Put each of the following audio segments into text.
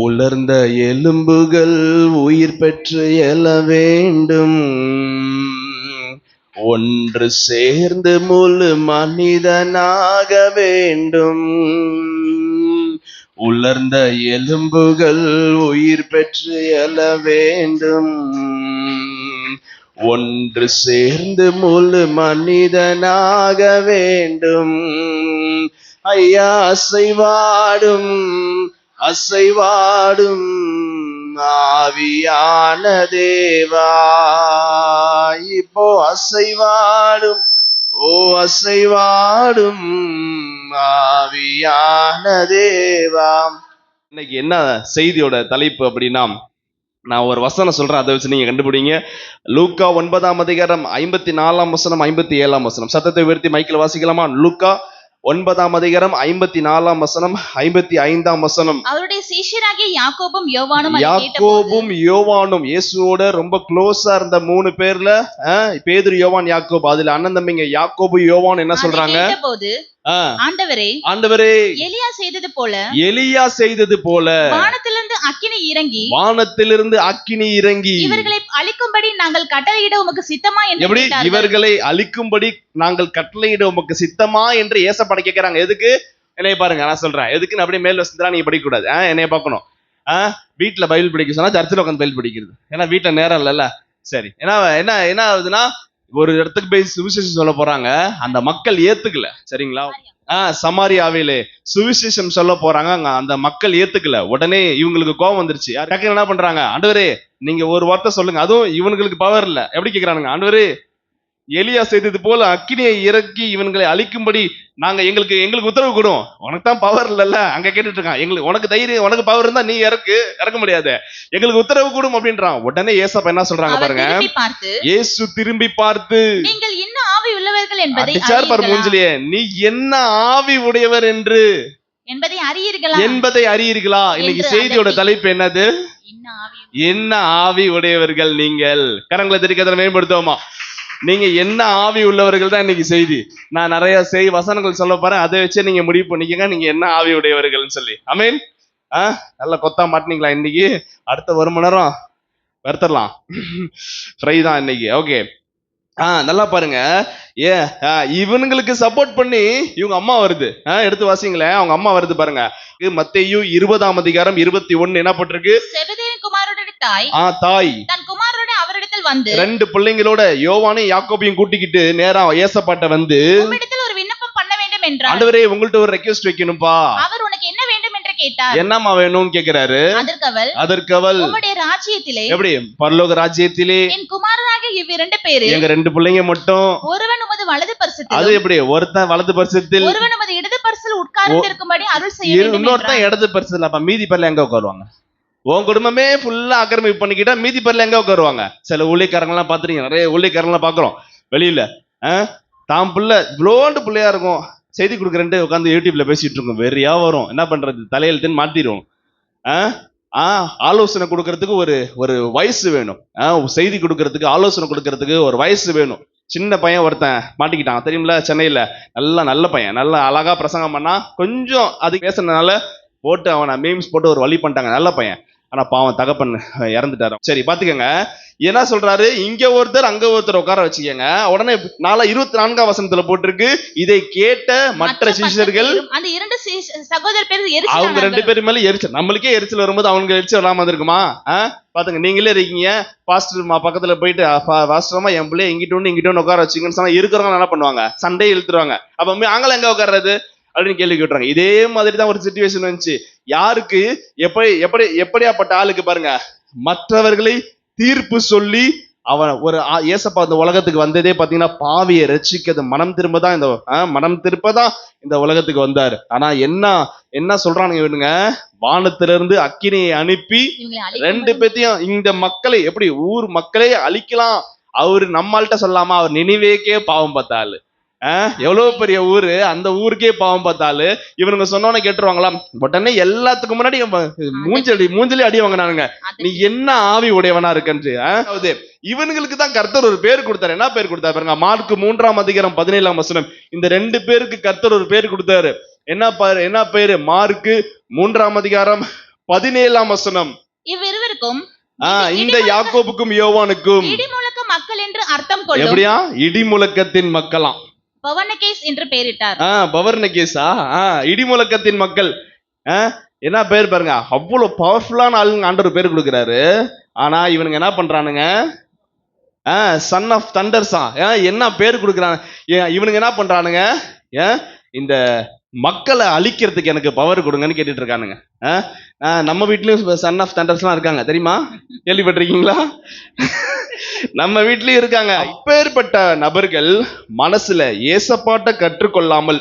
உலர்ந்த எலும்புகள் உயிர் பெற்று எழ வேண்டும். ஒன்று சேர்ந்து முழு மனிதனாக வேண்டும். உலர்ந்த எலும்புகள் உயிர் பெற்று எழ வேண்டும். ஒன்று சேர்ந்து முழு மனிதனாக வேண்டும். ஐயா அசைவாடும் அசைவாடும் ஆவியான தேவா, இப்போ அசைவாடும் அசைவாடும் ஆவியான தேவா. இன்னைக்கு என்ன செய்தியோட தலைப்பு அப்படின்னா, நான் ஒரு வசனம் சொல்றேன், அதை வச்சு நீங்க கண்டுபிடிங்க. லூக்கா 9 54 57 சத்தத்தை உயர்த்தி மைக்கில் வாசிக்கலாமா? லூக்கா 9 54 55. அவருடைய சீஷராகிய யாக்கோபும் யோவானும் இயேசுவோட ரொம்ப க்ளோஸா இருந்த 3 பேர்ல பேதுரு, யோவான், யாக்கோபு. அதுல அண்ணன் தம்பிங்க யாக்கோபு, யோவான் என்ன சொல்றாங்க? ஆண்டவரே, எலியா செய்தது போல வானத்திலிருந்து அக்கினி இறங்கி இவர்களை அழிக்கும்படி நாங்கள் கட்டளையிட உமக்கு சித்தமா என்று கேட்டார்கள். இவர்களை அழிக்கும்படி நாங்கள் கட்டளையிட உமக்கு சித்தமா என்று ஏசப்பட கேட்கிறாங்க. எதுக்கு? என்னைய பாருங்க, நான் சொல்றேன் எதுக்குன்னு. அப்படியே மேல் வசந்தா நீங்க படிக்க கூடாது, என்னைய பார்க்கணும். வீட்டுல பைபிள் படிக்க சொன்னா சர்ச்சில் உட்காந்து பைபிள் படிக்கிறது, ஏன்னா வீட்டுல நேரம் இல்லைல்ல. சரி, ஏன்னா என்ன ஆகுதுன்னா, ஒரு இடத்துக்கு போய் சுவிசேஷம் சொல்ல போறாங்க, அந்த மக்கள் ஏத்துக்கல. சரிங்களா? சமாரியாவிலே சுவிசேஷம் சொல்ல போறாங்க, அந்த மக்கள் ஏத்துக்கல. உடனே இவங்களுக்கு கோபம் வந்துருச்சு. என்ன பண்றாங்க? ஆண்டவரே, நீங்க ஒரு வார்த்தை சொல்லுங்க. அதுவும் இவங்களுக்கு பவர் இல்ல. எப்படி கேக்குறானுங்க? ஆண்டவரே, எலியா செய்தது போல அக்கினியை இறக்கி இவன்களை அழிக்கும்படி நாங்க எங்களுக்கு உத்தரவு கொடும். உனக்கு தான் பவர் இல்லைல்ல. அங்க கேட்டுட்டு இருக்கான், உனக்கு தைரியம், உனக்கு பவர் இருந்தா நீ இறக்க முடியாது, எங்களுக்கு உத்தரவு கொடும் அப்படின்றான். உடனே ஏசப்பா என்ன சொல்றாங்க பாருங்க. இயேசு திரும்பி பார்த்து, நீங்கள் என்ன ஆவி உள்ளவர்கள் என்பதை மூஞ்சிலேயே, நீ என்ன ஆவி உடையவர் என்பதை அறியீர்களா? இன்னைக்கு செய்தியோட தலைப்பு என்னது? என்ன ஆவி உடையவர்கள் நீங்கள். கரங்களை தெரிவிக்கிறத மேம்படுத்துவோமா? நீங்க என்ன ஆவி உள்ளவர்கள் தான் இன்னைக்கு செய்தி. நான் நிறைய வசனங்கள் சொல்ல போறேன், அதை வச்சு நீங்க முடிவு பண்ணிக்கங்க நீங்க என்ன ஆவி உடையவர்கள் சொல்லி. ஆமென். நல்லா கொத்தா மாட்டினீங்களா? இன்னைக்கு அடுத்த 1 மணி நேரம் வருத்தரலாம், ஃப்ரை தான் இன்னைக்கு. ஓகே, நல்லா பாருங்க. இவனுங்களுக்கு சப்போர்ட் பண்ணி இவங்க அம்மா வருது. எடுத்து வாசிங்களேன், அவங்க அம்மா வருது பாருங்க. மத்தேயு 20 என்ன போட்டிருக்கு? தாய் தன் குமாரனோட அவரிடத்தில் வந்து 2 பிள்ளைங்களோட யோவானையும் யாக்கோபையும் கூட்டிக்கிட்டு நேரா ஏசப்பாட்ட வந்து, உம்மிடத்தில் ஒரு விண்ணப்பம் பண்ண வேண்டும் என்றார். ஆண்டவரே, உங்கள்ட்ட ஒரு ரெக்வெஸ்ட் வைக்கணும்பா. அவர் உனக்கு என்ன வேண்டும் என்று கேட்டார். என்னமா வேணும்னு கேக்குறாரு. அதற்கு அவள், உம்முடைய ராஜ்யத்திலே, எப்படி பரலோக ராஜ்யத்திலே என் குமாரராகிய இவ்விரண்டு பேரு, எங்க 2 பிள்ளைங்க மட்டும், ஒருவன் உமது வலது பரிசத்தில், அது எப்படி ஒருத்தன் வலது பரிசத்தில், ஒருவன் உமது இடது பரிசத்தில் உட்கார்ந்திருக்கும்படி அருள் செய்ய வேண்டும். இன்னொருத்தன் இடது பரிசத்தில். அப்ப மீதி பேர்ல எங்க உட்காருவாங்க? உன் குடும்பமே ஃபுல்லா ஆக்கிரமிப்பு பண்ணிக்கிட்டா மீதி பேர்ல எங்க உட்காருவாங்க? சில ஊழியக்காரங்க எல்லாம் பாத்துறீங்க, நிறைய ஊழியக்காரங்க பாக்குறோம் வெளியில. தாம் பிள்ளை இவ்வளோண்டு பிள்ளையா இருக்கும், செய்தி கொடுக்குறேன்ட்டு உட்காந்து யூடியூப்ல பேசிட்டு இருக்கோம். வெறியா வரும். என்ன பண்றது? தலையெழுத்துன்னு மாத்திடுவோம். ஆலோசனை கொடுக்கறதுக்கு ஒரு வயசு வேணும். செய்தி கொடுக்கறதுக்கு, ஆலோசனை கொடுக்கறதுக்கு ஒரு வயசு வேணும். சின்ன பையன் ஒருத்தன் மாட்டிக்கிட்டான் தெரியுமில்ல, சென்னையில. நல்ல பையன், நல்லா அழகா பிரசங்கம் பண்ணா, கொஞ்சம் அது பேசுனதுனால போட்டு அவனை மீம்ஸ் போட்டு ஒரு வழி பண்ணிட்டாங்க. நல்ல பையன், ஆனா பாவம் தகப்பன் இறந்துட்டாரு. சரி, பாத்துக்கங்க என்ன சொல்றாரு. இங்க ஒருத்தர் அங்க ஒருத்தர் உட்கார வச்சுக்கங்க. உடனே 24 போட்டிருக்கு, இதை கேட்ட மற்ற சீஷர்கள், அந்த 2 சகோதர பேர் அவங்க 2 பேரும் மேல எரிச்சல். நம்மளுக்கே எரிச்சல் வரும்போது அவங்க எரிச்சல் வராம இருக்குமா? பாத்துங்க, நீங்களே இருக்கீங்க, பாஸ்டர் பக்கத்துல போயிட்டு, பாஸ்டர்மா என் பிள்ளைய இங்கிட்டு உட்கார வச்சுங்கன்னு சொன்னா இருக்கிறவங்க என்ன பண்ணுவாங்க? சண்டையை இழுத்துருவாங்க. அப்ப நாங்களும் எங்க உட்கார்றது அப்படின்னு கேள்வி கேட்டுறாங்க. இதே மாதிரி தான் ஒரு சிச்சுவேஷன் வந்துச்சு. யாருக்கு எப்படியாப்பட்ட ஆளுக்கு பாருங்க, மற்றவர்களை தீர்ப்பு சொல்லி அவன் ஒரு ஏசப்பா இந்த உலகத்துக்கு வந்ததே பாத்தீங்கன்னா பாவியை ரட்சிக்கிறது, மனம் திருப்பதான் இந்த உலகத்துக்கு வந்தாரு. ஆனா என்ன சொல்றானுங்க இவனுங்க? வானத்திலிருந்து அக்கினியை அனுப்பி 2 பேத்தையும், இந்த மக்களை எப்படி ஊர் மக்களே அழிக்கலாம். அவரு நம்மள்கிட்ட சொல்லாம, அவர் நினைவேக்கே பாவம் பார்த்தாரு. எவ்வளவு பெரிய ஊரு, அந்த ஊருக்கே பாவம் பார்த்தாலு இவனுங்க சொன்னோன்னு கேட்டுருவாங்களா? உடனே எல்லாத்துக்கும் முன்னாடி மூஞ்சலி அடி வாங்கினானுங்க, நீ என்ன ஆவி உடையவனா இருக்குன்னு. இவனுங்களுக்கு தான் கர்த்தர் ஒரு பேர் கொடுத்தாரு. என்ன பேர் கொடுத்தாரு பாருங்க, மார்க் 3:17. இந்த 2 பேருக்கு கர்த்தர் ஒரு பேர் கொடுத்தாரு. என்ன பேரு? மார்க் 3:17 17ஆம் வசனம். இவ்விருவருக்கும் இந்த யாக்கோபுக்கும் யோவானுக்கும் இடிமுழக்க மக்கள் என்று அர்த்தம் கொள்ளும் எப்படியா இடிமுழக்கத்தின் மக்களாம். பவனகேஸ் என்று பெயரிட்டார். பவர்னகேஸா? இடிமுழக்கத்தின் மக்கள். என்ன பேர் பாருங்க, அவ்வளவு பவர்ஃபுல்லான ஆளுங்க ஆண்டவர் பேர் கொடுக்கிறாரு. ஆனா இவனுங்க என்ன பண்றானுங்க? சன் ஆஃப் தண்டர்ஸா என்ன பேர் கொடுக்குறாங்க. இவனுங்க என்ன பண்றானுங்க? இந்த மக்களை அழிக்கிறதுக்கு எனக்கு பவர் கொடுங்கன்னு கேட்டுட்டு இருக்கானுங்க. நம்ம வீட்லயும் சன் ஆஃப் தண்டர்ஸ்லாம் இருக்காங்க, தெரியுமா? கேள்விப்பட்டிருக்கீங்களா? நம்ம வீட்லயும் இருக்காங்க. அப்பேற்பட்ட நபர்கள் மனசுல ஏசப்பாட்ட கற்றுக்கொள்ளாமல்,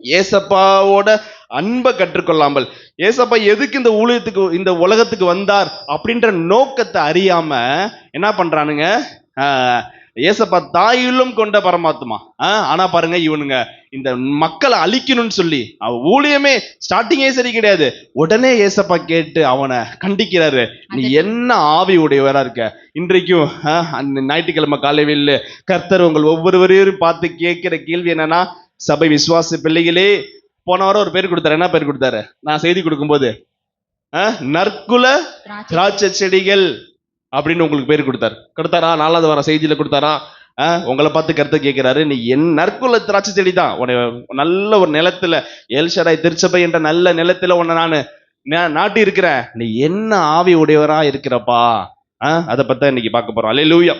ஏசப்பாவோட அன்பை கற்றுக்கொள்ளாமல், ஏசப்பா எதுக்கு இந்த ஊழியத்துக்கு இந்த உலகத்துக்கு வந்தார் அப்படின்ற நோக்கத்தை அறியாம என்ன பண்றானுங்க? ஏசப்பா தாயிலும் கொண்ட பரமாத்மா. ஆனா பாருங்க, இவனுங்க இந்த மக்களை அழிக்கணும்னு சொல்லி ஊழியமே ஸ்டார்டிங்கே சரி கிடையாது. உடனே ஏசப்பா கேட்டு அவனை கண்டிக்கிறாரு. நீ என்ன ஆவி உடையவரா இருக்க? இன்றைக்கும் அந்த ஞாயிற்றுக்கிழமை காலையில் கர்த்தர் உங்கள் ஒவ்வொருவரையும் பார்த்து கேட்கிற கேள்வி என்னன்னா, சபை விசுவாச பிள்ளைகளே, போன வாரம் ஒரு பேர் கொடுத்தாரு. என்ன பேர் கொடுத்தாரு? நான் செய்தி கொடுக்கும்போது நற்குல திராட்சை செடிகள் அப்படின்னு உங்களுக்கு பேர் கொடுத்தாரா? 4வது வாரம் செய்தியில கொடுத்தாரா? உங்களை பார்த்து கருத்தை கேட்கிறாரு. நீ என் நற்குல திராட்சை செடி தான். உன்னை நல்ல ஒரு நிலத்துல, எல்ஷடாய் திருச்சபை என்ற நல்ல நிலத்துல உன்னை நான் நாட்டி இருக்கிறேன். நீ என்ன ஆவி உடையவரா இருக்கிறப்பா? அதை பத்தி இன்னைக்கு பார்க்க போறோம். அல்லேலூயா.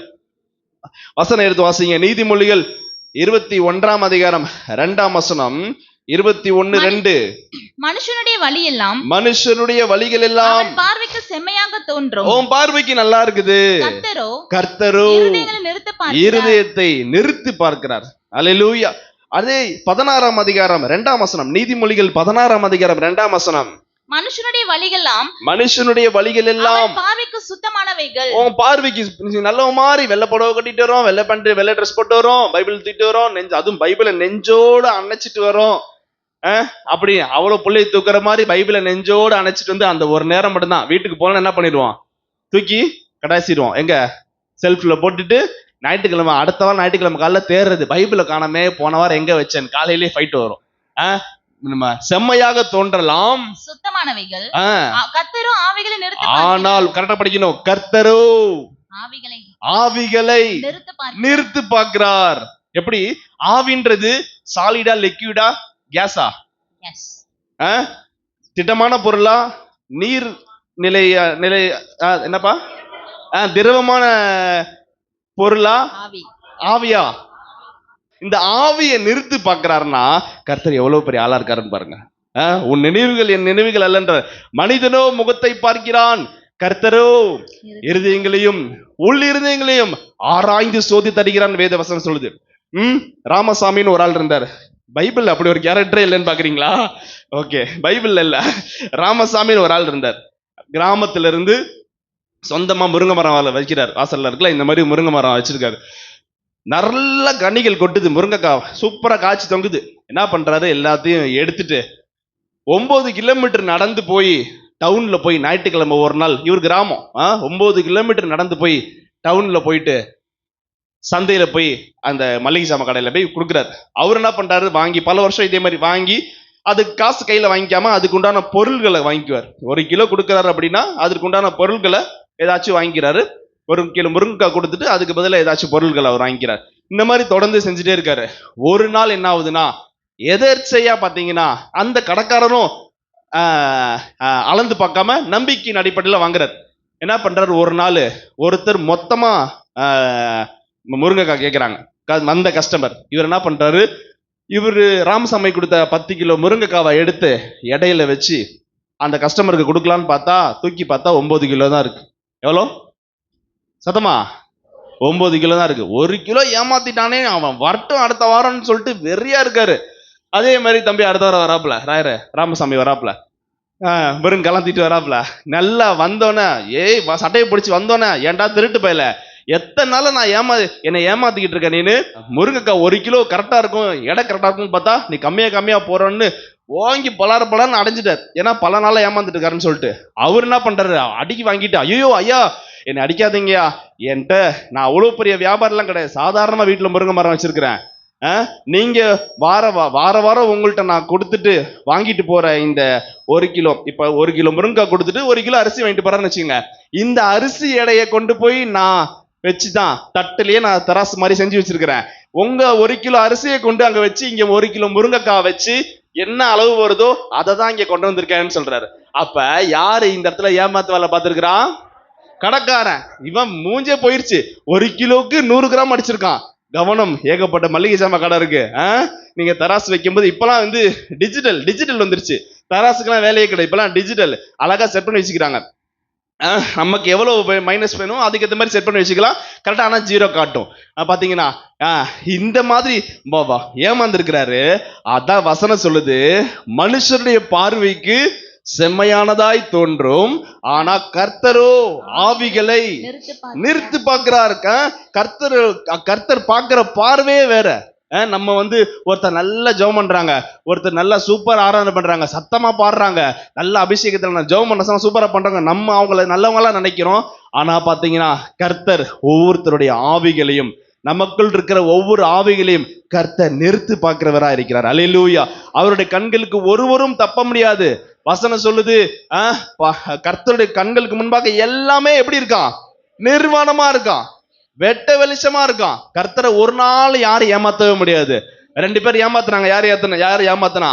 வசனம் எடுத்து வாசிங்க. நீதிமொழிகள் 21ஆம் அதிகாரம் 2ஆம் வசனம். 21:2. மனுஷனுடைய வழிகள் எல்லாம் பார்வைக்கு செம்மையாக தோன்றும். உன் பார்வைக்கு நல்லா இருக்குது. கர்த்தரோ இருதயத்தை நிறுத்தி பார்க்கிறார். அல்லேலூயா. அதே 16ஆம் அதிகாரம் 2ஆம் வசனம். நீதிமொழிகள் 16ஆம் அதிகாரம் 2ஆம் வசனம். மனுஷனுடைய வழிகள் எல்லாம் பார்வைக்கு சுத்தமானவைகள். உன் பார்வைக்கு நல்ல மாதிரி வெள்ளை புடவை கட்டிட்டு வரோம், வெள்ளை பேண்ட், வெள்ளை ட்ரெஸ் போட்டு வரோம், பைபிள் தூக்கிட்டு வரோம், அதுவும் பைபிளை நெஞ்சோடு அணைச்சிட்டு வரோம். அப்படி அவ்வளவு பிள்ளை தூக்குற மாதிரி பைபிளை நெஞ்சோடு அணைச்சிட்டு வந்து அந்த ஒரு நேரம் மட்டும்தான் வீட்டுக்கு போனா என்ன பண்ணிடுவோம்? தூக்கி கடாசிடுவோம். எங்க செல்ஃப்ல போட்டுட்டு ஞாயிற்றுக்கிழமை, அடுத்த வாரம் ஞாயிற்றுக்கிழமை காலைல தேர்றது, பைபிளை காணாமே, போன வாரம் எங்க வச்சேன், காலையிலேயே ஃபைட் வரும். நம்ம செம்மையாக தோன்றலாம் சுத்தமானவைகள், கர்த்தரோ ஆவிகளை நிறுத்த. ஆனால் கரெக்டா படிக்கணும். கர்த்தரோ ஆவிகளை நிறுத்து பார்க்கிறார். எப்படி? ஆவின்றது சாலிடா, லிக்விடா, கேஸா? திடமான பொருளா, நீர் நிலை என்னப்பா, திரவமான பொருளா, ஆவியா? இந்த ஆவியை நிறுத்து பார்க்கிறாருன்னா கர்த்தர் எவ்வளவு பெரிய ஆளா இருக்காருன்னு பாருங்க. உன் நினைவுகள் என் நினைவுகள் அல்லன்ற. மனிதனோ முகத்தை பார்க்கிறான், கர்த்தரோ இருதயங்களையும் உள் இருதயங்களையும் ஆராய்ந்து சோதி தருகிறான் வேத வசனம் சொல்லுது. ராமசாமின்னு ஒரு ஆள் இருந்தார். பைபிள் அப்படி ஒரு கேரக்டரே இல்லைன்னு பாக்குறீங்களா? ஓகே, பைபிள் இல்ல, ராமசாமின்னு ஒரு ஆள் இருந்தார். கிராமத்துல இருந்து சொந்தமா முருங்கை மரம் வைக்கிறார். வாசல்ல இருக்குல்ல, இந்த மாதிரி முருங்கை மரம் வச்சிருக்காரு. நல்ல கனிகள் கொட்டுது, முருங்கைக்காய் சூப்பரா காய்ச்சி தொங்குது. என்ன பண்றாரு? எல்லாத்தையும் எடுத்துட்டு 9 கிலோமீட்டர் நடந்து போய் டவுன்ல போய் ஞாயிற்றுக்கிழமை ஒரு நாள், இவர் கிராமம், 9 கிலோமீட்டர் நடந்து போய் டவுன்ல போயிட்டு சந்தையில போய் அந்த மளிகை சாமான் கடையில போய் கொடுக்குறாரு. அவர் என்ன பண்றாரு? வாங்கி பல வருஷம் இதே மாதிரி வாங்கி அதுக்கு காசு கையில வாங்கிக்காம அதுக்கு உண்டான பொருள்களை வாங்கிக்குவார். 1 கிலோ கொடுக்குறாரு அப்படின்னா அதுக்கு உண்டான பொருள்களை ஏதாச்சும் வாங்கிக்கிறாரு. 1 கிலோ முருங்கைக்காய் கொடுத்துட்டு அதுக்கு பதிலாக ஏதாச்சும் பொருள்களை அவர் வாங்கிக்கிறார். இந்த மாதிரி தொடர்ந்து செஞ்சுட்டே இருக்காரு. ஒரு நாள் என்ன ஆகுதுன்னா, எதர்ச்சையா பாத்தீங்கன்னா அந்த கடைக்காரரும் அளந்து பார்க்காம நம்பிக்கையின் அடிப்படையில் வாங்குறாரு. என்ன பண்றாரு? ஒரு நாள் ஒருத்தர் மொத்தமா முருங்கைக்காய் கேட்கிறாங்க, வந்த கஸ்டமர். இவர் என்ன பண்றாரு? இவர் ராமசாமி கொடுத்த 10 கிலோ முருங்கைக்காவை எடுத்து இடையில வச்சு அந்த கஸ்டமருக்கு கொடுக்கலான்னு பார்த்தா, தூக்கி பார்த்தா 9 கிலோ தான் இருக்கு. எவ்வளோ சத்தமா? 9 கிலோ தான் இருக்கு. 1 கிலோ ஏமாத்திட்டானே, அவன் வரட்டும் அடுத்த வாரம்னு சொல்லிட்டு வெறியா இருக்காரு. அதே மாதிரி தம்பி அடுத்த வாரம் வராப்புல, ராயரு ராமசாமி வராப்புல, வெறும் கலந்திட்டு வராப்புல. நல்லா வந்தோன்னே, சட்டையை பிடிச்சி வந்தோன்னே, ஏன்டா திருட்டு போயல, எத்தனை நாள் நான் என்னை ஏமாத்திக்கிட்டு இருக்க நீனு? முருங்கைக்காய் 1 கிலோ கரெக்டா இருக்கும், எடை கரெக்டா இருக்கும்னு பார்த்தா நீ கம்மியா போறோன்னு வாங்கி பலான்னு அடைஞ்சிட்டார். ஏன்னா பல நாளா ஏமாந்துட்டு இருக்காருன்னு சொல்லிட்டு அவர் என்ன பண்றாரு? அடிக்கி வாங்கிட்டு, ஐயோ ஐயா என்னை அடிக்காதீங்கயா, என்கிட்ட நான் அவ்வளவு பெரிய வியாபாரம் எல்லாம் கிடையாது, சாதாரணமா வீட்டுல முருங்கை மரம் வச்சிருக்கிறேன், நீங்க வாரம் உங்கள்ட்ட நான் கொடுத்துட்டு வாங்கிட்டு போற இந்த 1 கிலோ, இப்ப 1 கிலோ முருங்கைக்காய் கொடுத்துட்டு 1 கிலோ அரிசி வாங்கிட்டு போறேன்னு வச்சுக்கோங்க. இந்த அரிசி எடையை கொண்டு போய் நான் வச்சுதான் தட்டுலயே நான் தராசு மாதிரி செஞ்சு வச்சிருக்கிறேன். உங்க 1 கிலோ அரிசியை கொண்டு அங்க வச்சு இங்க 1 கிலோ முருங்கைக்காய் வச்சு என்ன அளவு வருதோ அதை தான் இங்க கொண்டு வந்திருக்கேன்னு சொல்றாரு. அப்ப யாரு இந்த இடத்துல ஏமாத்து வேலை பார்த்திருக்கிறான்? கடைக்காரன். இவன் மூஞ்சே போயிருச்சு. 1 கிலோவுக்கு 100 கிராம் அடிச்சிருக்கான். கவனம், ஏகப்பட்ட மளிகை சாமான் கடை இருக்கு. நீங்க தராசு வைக்கும்போது இப்பெல்லாம் வந்து டிஜிட்டல் வந்துருச்சு. தராசுக்கெல்லாம் வேலையே கிடையாது. இப்பெல்லாம் டிஜிட்டல் அழகா செட் பண்ணி வச்சுக்கிறாங்க. நமக்கு எவ்வளவு மைனஸ் வேணும் அதுக்கேற்ற மாதிரி செட் பண்ணி வச்சுக்கலாம். கரெக்டா ஆனா 0 காட்டும். பாத்தீங்கன்னா இந்த மாதிரி ஏமாந்துருக்கிறாரு. அதான் வசனம் சொல்லுது, மனுஷருடைய பார்வைக்கு செம்மையானதாய் தோன்றும், ஆனா கர்த்தரோ ஆவிகளை நிறுத்து பார்க்கிறார். கர்த்தர் பார்க்கிற பார்வையே வேற. நம்ம வந்து ஒருத்தர் நல்ல ஜெபம் பண்றாங்க, ஒருத்தர் நல்லா சூப்பர் ஆராதனை பண்றாங்க, சத்தமா பாடுறாங்க, நல்ல அபிஷேகத்துல ஜெபம் பண்ண சூப்பரா பண்றாங்க, நம்ம அவங்கள நல்லவங்களா நினைக்கிறோம். ஆனா பாத்தீங்கன்னா கர்த்தர் ஒவ்வொருத்தருடைய ஆவிகளையும், நமக்குள் இருக்கிற ஒவ்வொரு ஆவிகளையும் கர்த்தர் நிறுத்து பார்க்கிறவரா இருக்கிறார். அல்லேலூயா. அவருடைய கண்களுக்கு ஒருவரும் தப்ப முடியாது. வசனம் சொல்லுது, கர்த்தருடைய கண்களுக்கு முன்பாக எல்லாமே எப்படி இருக்கான்? நிர்வாணமா இருக்கான், வெட்ட வெளிச்சமா இருக்கான். கர்த்தரை ஒரு நாள் யாரும் ஏமாத்தவே முடியாது. 2 பேர் ஏமாத்துனாங்க. யார் ஏமாத்தினா?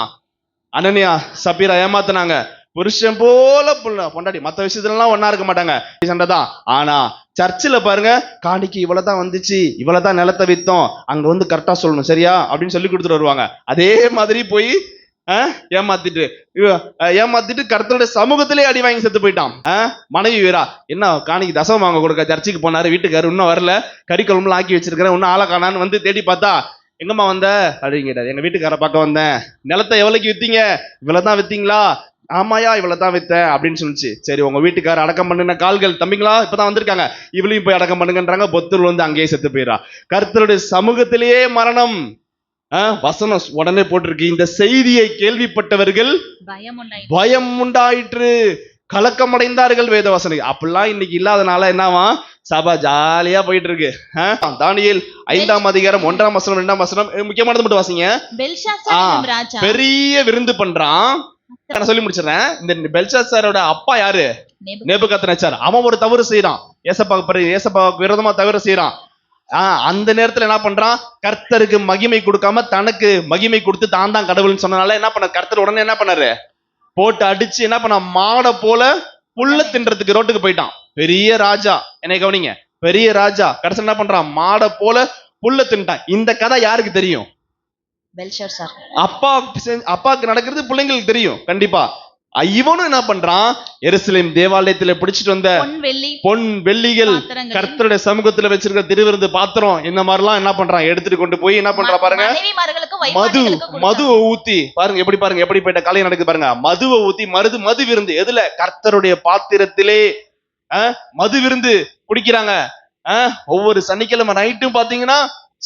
அனனியா சபீரா ஏமாத்தினாங்க. புருஷன் போல பொண்டாட்டி. மற்ற விஷயத்துலாம் ஒன்னா இருக்க மாட்டாங்க, சண்டைதான். ஆனா சர்ச்சில் பாருங்க, காணிக்கு இவ்வளவுதான் வந்துச்சு, இவ்வளவுதான் நிலத்தை வித்தோம், அங்க வந்து கரெக்டா சொல்லணும் சரியா அப்படின்னு சொல்லி கொடுத்துட்டு வருவாங்க. அதே மாதிரி போய் ஏமாத்திட்டு கர்த்தருடைய சமூகத்திலே அடி வாங்கி செத்து போயிட்டான். மனைவி வீரா என்ன காணிக்கு தசம் வாங்க கொடுக்க சர்ச்சுக்கு போனாரு, வீட்டுக்காரு இன்னும் வரல, கறி குழம்புலாம் ஆக்கி வச்சிருக்கிறேன், இன்னும் ஆளை காணான்னு வந்து தேடி பார்த்தா, எங்கம்மா வந்த அப்படின்னு கேட்டாரு. எங்க வீட்டுக்கார பார்க்க வந்தேன். நிலத்தை எவ்வளவுக்கு வித்தீங்க? இவ்வளவுதான் வித்தீங்களா? ஆமாயா இவ்வளவுதான் வித்தேன் அப்படின்னு சொல்லிச்சு. சரி, உங்க வீட்டுக்கார அடக்கம் பண்ணுன கால்கள் தம்பிங்களா இப்பதான் வந்திருக்காங்க, இவளையும் போய் அடக்கம் பண்ணுங்கன்றாங்க. பொத்தூர் வந்து அங்கேயே செத்து போயிடா. கர்த்தருடைய சமூகத்திலேயே மரணம். வசனம் உடனே போட்டிருக்கு, இந்த செய்தியை கேள்விப்பட்டவர்கள் பயம் உண்டாயிற்று, கலக்கமடைந்தார்கள். வேத வசனம் அப்படிலாம் இன்னைக்கு இல்லாதனால என்னவா, சபா ஜாலியா போயிட்டு இருக்கு. தானியேல் 5ஆம் அதிகாரம் 1ஆம் வசனம் 2ஆம் வசனம் முக்கியமானது மட்டும் வாசிங்க. பெரிய விருந்து பண்றான். நான் சொல்லி முடிச்சிடறேன். இந்த பெல்ஷாத்சாரோட அப்பா யாரு? நேபுகாத்நேச்சார். அவன் ஒரு தவறு செய்யறான், ஏசப்பாவுக்கு விரோதமா தவறு செய்யறான். அந்த நேரத்துல என்ன பண்றான்? கர்த்தருக்கு மகிமை கொடுக்காம தனக்கு மகிமை கொடுத்து தான் தான் கடவுள்னு சொன்னனால என்ன பண்ண, கர்த்தர் உடனே என்ன பண்ணாரு, போட்டு அடிச்சு என்ன பண்ண, மாடை போல புல்ல தின்றதுக்கு ரோட்டுக்கு போயிட்டான். பெரிய ராஜா, என்னை கவனிங்க, பெரிய ராஜா கடைசி என்ன பண்றான், மாடை போல புல்ல தின்ட்டான். இந்த கதை யாருக்கு தெரியும்? அப்பாவுக்கு நடக்கிறது பிள்ளைங்களுக்கு தெரியும் கண்டிப்பா. இவனும் என்ன பண்றான், எருசலேம் தேவாலயத்துல பிடிச்சிட்டு வந்த பொன் வெள்ளிகள், கர்த்தருடைய சமூகத்துல வச்சிருக்க திருவிருந்து பாத்திரம், இந்த மாதிரி எல்லாம் என்ன பண்றான், எடுத்துட்டு கொண்டு போய் என்ன பண்றா பாருங்க, மதுவை ஊத்தி பாருங்க, எப்படி பாருங்க எப்படி போயிட்ட காலையை நடக்குது பாருங்க. மதுவை ஊத்தி மது விருந்து எதுல? கர்த்தருடைய பாத்திரத்திலே மது விருந்து குடிக்கிறாங்க. ஒவ்வொரு சனிக்கிழமை நைட்டும் பாத்தீங்கன்னா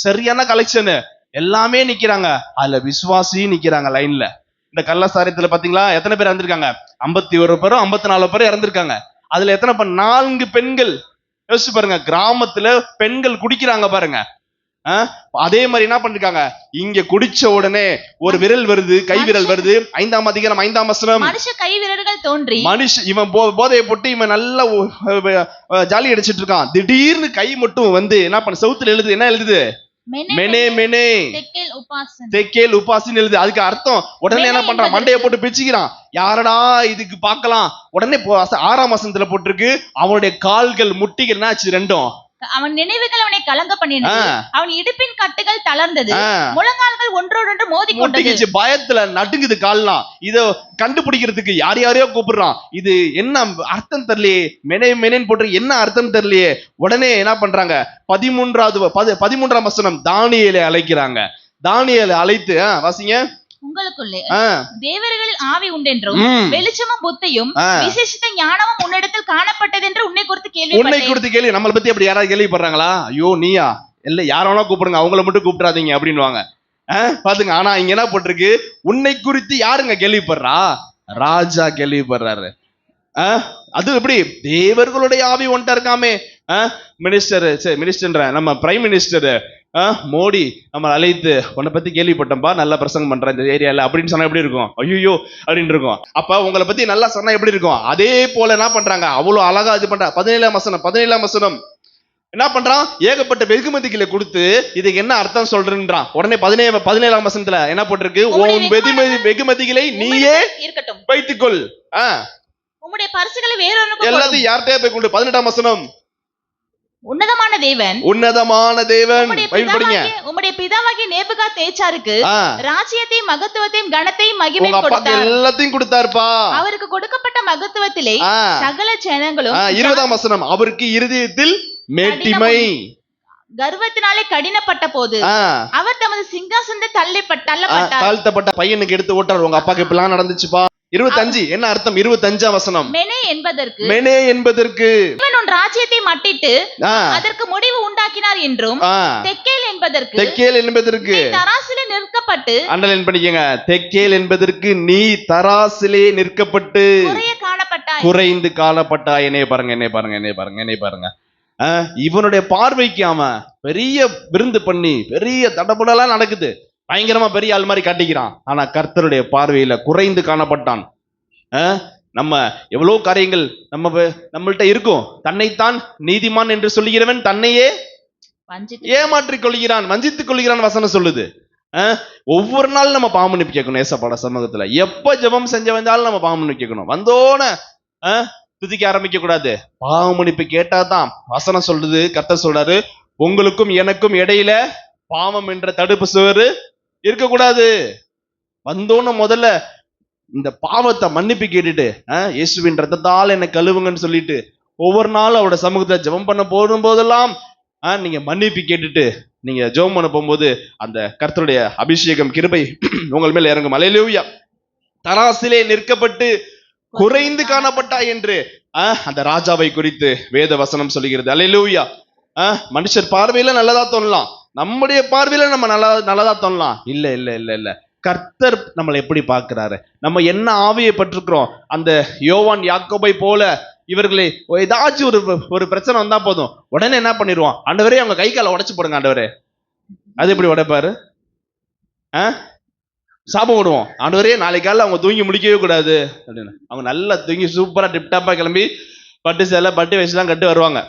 சரியான கலெக்ஷன், எல்லாமே நிக்கிறாங்க. அதுல விசுவாசி நிக்கிறாங்க லைன்ல. இந்த கள்ளசாரியத்துல பாத்தீங்களா எத்தனை பேர் இறந்திருக்காங்க? 51 பேரோ 54 பேரும் இறந்திருக்காங்க. அதுல எத்தனை 4 பெண்கள். யோசிச்சு பாருங்க, கிராமத்துல பெண்கள் குடிக்கிறாங்க பாருங்க. அதே மாதிரி என்ன பண்ணிருக்காங்க, இங்க குடிச்ச உடனே ஒரு விரல் வருது, கை விரல் வருது. 5ஆம் அதிகாரம் 5ஆம் வசனம், மனுஷ கை விரல்கள் தோன்றி, இவன் போதையை போட்டு இவன் நல்லா ஜாலி அடிச்சிட்டு இருக்கான். திடீர்னு கை மட்டும் வந்து என்ன பண்ண, செவுத்துல எழுது, என்ன எழுதுது? மெனே மெனே தெக்கேல் உபாசின்னு எழுது. அதுக்கு அர்த்தம் உடனே என்ன பண்றான், மண்டையை போட்டு பிச்சுக்கிறான். யாரடா இதுக்கு பார்க்கலாம். உடனே 6ஆம் வசனத்துல போட்டிருக்கு, அவனுடைய கால்கள் முட்டிகள் என்ன ஆச்சு, ரெண்டும் அவன் நினைவுகள் அவனை கலங்க பண்ணினது, அவன் இடுப்பின் கட்டுகள் தளர்ந்தது, முழங்கால்கள் ஒன்றோடொன்று மோதி கொண்டது. பயத்துல நடுங்குது கால்லாம். இத கண்டுபிடிக்கிறதுக்கு யாரையோ கூப்பிடுறான். இது என்ன அர்த்தம் தெரியலையே, மெனேன்னு போட்டு என்ன அர்த்தம் தெரியலையே. உடனே என்ன பண்றாங்க, 13ஆம் வசனம், தானியேலை அழைக்கிறாங்க. தானியேலை அழைத்து வாசிங்க. உங்களுக்குள்ளே தேவர்களில் ஆவி உண்டென்றும் வெளிச்சமும் புத்தியும் விசேஷித்த ஞானமும் உன்னிடத்தில் காணப்பட்டது என்று உன்னை குறித்து கேள்வி. நம்மளை பத்தி அப்படி யாராவது கேள்விப்படுறாங்களா? ஐயோ நீயா இல்ல, யாராவனா கூப்பிடுங்க, அவங்கள மட்டும் கூப்பிடாதீங்க அப்படின்னுவாங்க. பாத்துங்க. ஆனா இங்க என்ன போட்டிருக்கு, உன்னை குறித்து யாருங்க கேள்விப்படுறா? ராஜா கேள்விப்படுறாரு. அது எப்படி? தேவர்களுடைய ஆவி ஒன்ட்டா இருக்காமே, மினிஸ்டர் நம்ம பிரைம் மினிஸ்டர் மோடி நம்ம அழைத்து உன்னை பத்தி கேள்விப்பட்டோம்பா, நல்லா பிரசங்கம் பண்ற இந்த ஏரியால அப்படின்னு சொன்னா எப்படி இருக்கும்? ஐயோ அப்படின்னு இருக்கும். அப்ப உங்களை பத்தி நல்லா சொன்னா எப்படி இருக்கும்? அதே போல என்ன பண்றாங்க, அவ்வளவு அழகா இது பண்ற. 17ஆம் வசனம் என்ன பண்றான்? ஏகப்பட்ட வெகுமதிகளை கொடுத்து இதுக்கு என்ன அர்த்தம் சொல்றேன்றான். உடனே 17ஆம் வசனத்துல என்ன போட்டிருக்கு? உன் வெகுமதிகளை நீயே இருக்கட்டும், வைத்துக்கொள், உம்முடைய பரிசுகளை வேறொன்றுக்கு எல்லாத்தையும் யார்கிட்டயே போய் கொண்டு. 18ஆம் வசனம், உன்னதமான தேவன் பைபிள் படிங்க. உம்முடைய பிதாவாகிய நேபுகாத்நேச்சாருக்கு ராஜ்யத்தையும் மகத்துவத்தையும் கனத்தையும் மகிமையும் கொடுத்தார். எல்லாத்தையும் கொடுத்தாருப்பா. அவருக்கு கொடுக்கப்பட்ட மகத்துவத்திலே சகல ஜனங்களும். 20ஆம் வசனம், அவருக்கு இருதயத்தில் மேட்டிமை கர்வத்தினாலே கடினப்பட்ட போது அவர் தமது சிங்காசனத்தை தாழ்த்தப்பட்ட பையனுக்கு எடுத்து ஓட்டார். உங்க அப்பாக்கு இப்பெல்லாம் நடந்துச்சுப்பா. 25 என்ன அர்த்தம்? 25ஆம் வசனம், மெனே என்பதற்கு இவன் உன் ராஜ்யத்தை மட்டிட்டு அதற்கு முடிவு உண்டாக்கினார் என்றும், தெக்கேல் என்பதற்கு தராசிலே நிற்கப்பட்டு, அண்டர்லைன் பண்ணிக்கங்க, தெக்கேல் என்பதற்கு நீ தராசிலே நிற்கப்பட்டு குறைந்து காணப்பட்டாய். என்னைய பாருங்க. இவனுடைய பார்வைக்கு அவன் பெரிய விருந்து பண்ணி பெரிய தடபுடலாம் நடக்குது, பயங்கரமா பெரிய ஆள் மாதிரி காட்டிக்கிறான். ஆனா கர்த்தருடைய பார்வையில குறைந்து காணப்பட்டான். நம்ம எவ்வளவு காரியங்கள் நம்மள்ட்ட இருக்கும். தன்னைத்தான் நீதிமான் என்று சொல்லுகிறவன் தன்னையே ஏமாற்றிக் கொள்கிறான், வஞ்சித்துக் கொள்கிறான் வசனம் சொல்லுது. ஒவ்வொரு நாள் நம்ம பாவமன்னிப்பு கேட்கணும். ஏசப்பாட சமூகத்துல எப்ப ஜெபம் செஞ்ச வந்தாலும் நம்ம பாவமன்னிப்பு கேட்கணும். வந்தோன துதிக்க ஆரம்பிக்க கூடாது. பாவமன்னிப்பு கேட்டாதான் வசனம் சொல்லுது, கர்த்தர் சொல்றாரு, உங்களுக்கும் எனக்கும் இடையில பாவம் என்ற தடுப்பு சுவர் இருக்கக்கூடாது. வந்தோன்னு முதல்ல இந்த பாவத்தை மன்னிப்பு கேட்டுட்டு இயேசுவின் ரத்தத்தால் என்னை கழுவுங்கன்னு சொல்லிட்டு ஒவ்வொரு நாளும் அவரோட சமூகத்தை ஜெபம் பண்ண போகும்போதெல்லாம் நீங்க மன்னிப்பு கேட்டுட்டு நீங்க ஜெபம் பண்ண போகும்போது அந்த கர்த்தருடைய அபிஷேகம் கிருபை உங்கள் மேல இறங்கும். அல்லேலூயா. தராசிலே நிற்கப்பட்டு குறைந்து காணப்பட்டா என்று அந்த ராஜாவை குறித்து வேத வசனம் சொல்லுகிறது. அல்லேலூயா. மனுஷர் பார்வையில நல்லதா தோணலாம், நம்முடைய பார்வையில நம்ம நல்லதா தோணலாம். இல்ல கர்த்தர் நம்மளை எப்படி பார்க்கிறாரு, நம்ம என்ன ஆவியை பற்றிருக்கிறோம். அந்த யோவான் யாக்கோபை போல இவர்களை ஏதாச்சும் ஒரு பிரச்சனை வந்தா போதும் உடனே என்ன பண்ணிடுவோம், ஆண்டவரே அவங்க கை காலை உடைச்சு போடுங்க ஆண்டவரே. அது எப்படி உடைப்பாரு? சாபம் விடுவோம், ஆண்டவரே நாளைக்கு காலையில் அவங்க தூங்கி முடிக்கவே கூடாது அப்படின்னு. அவங்க நல்லா தூங்கி சூப்பரா டிப்டாப்பா கிளம்பி பட்டு சேலை பட்டு வயசுலாம் கட்டு வருவாங்க.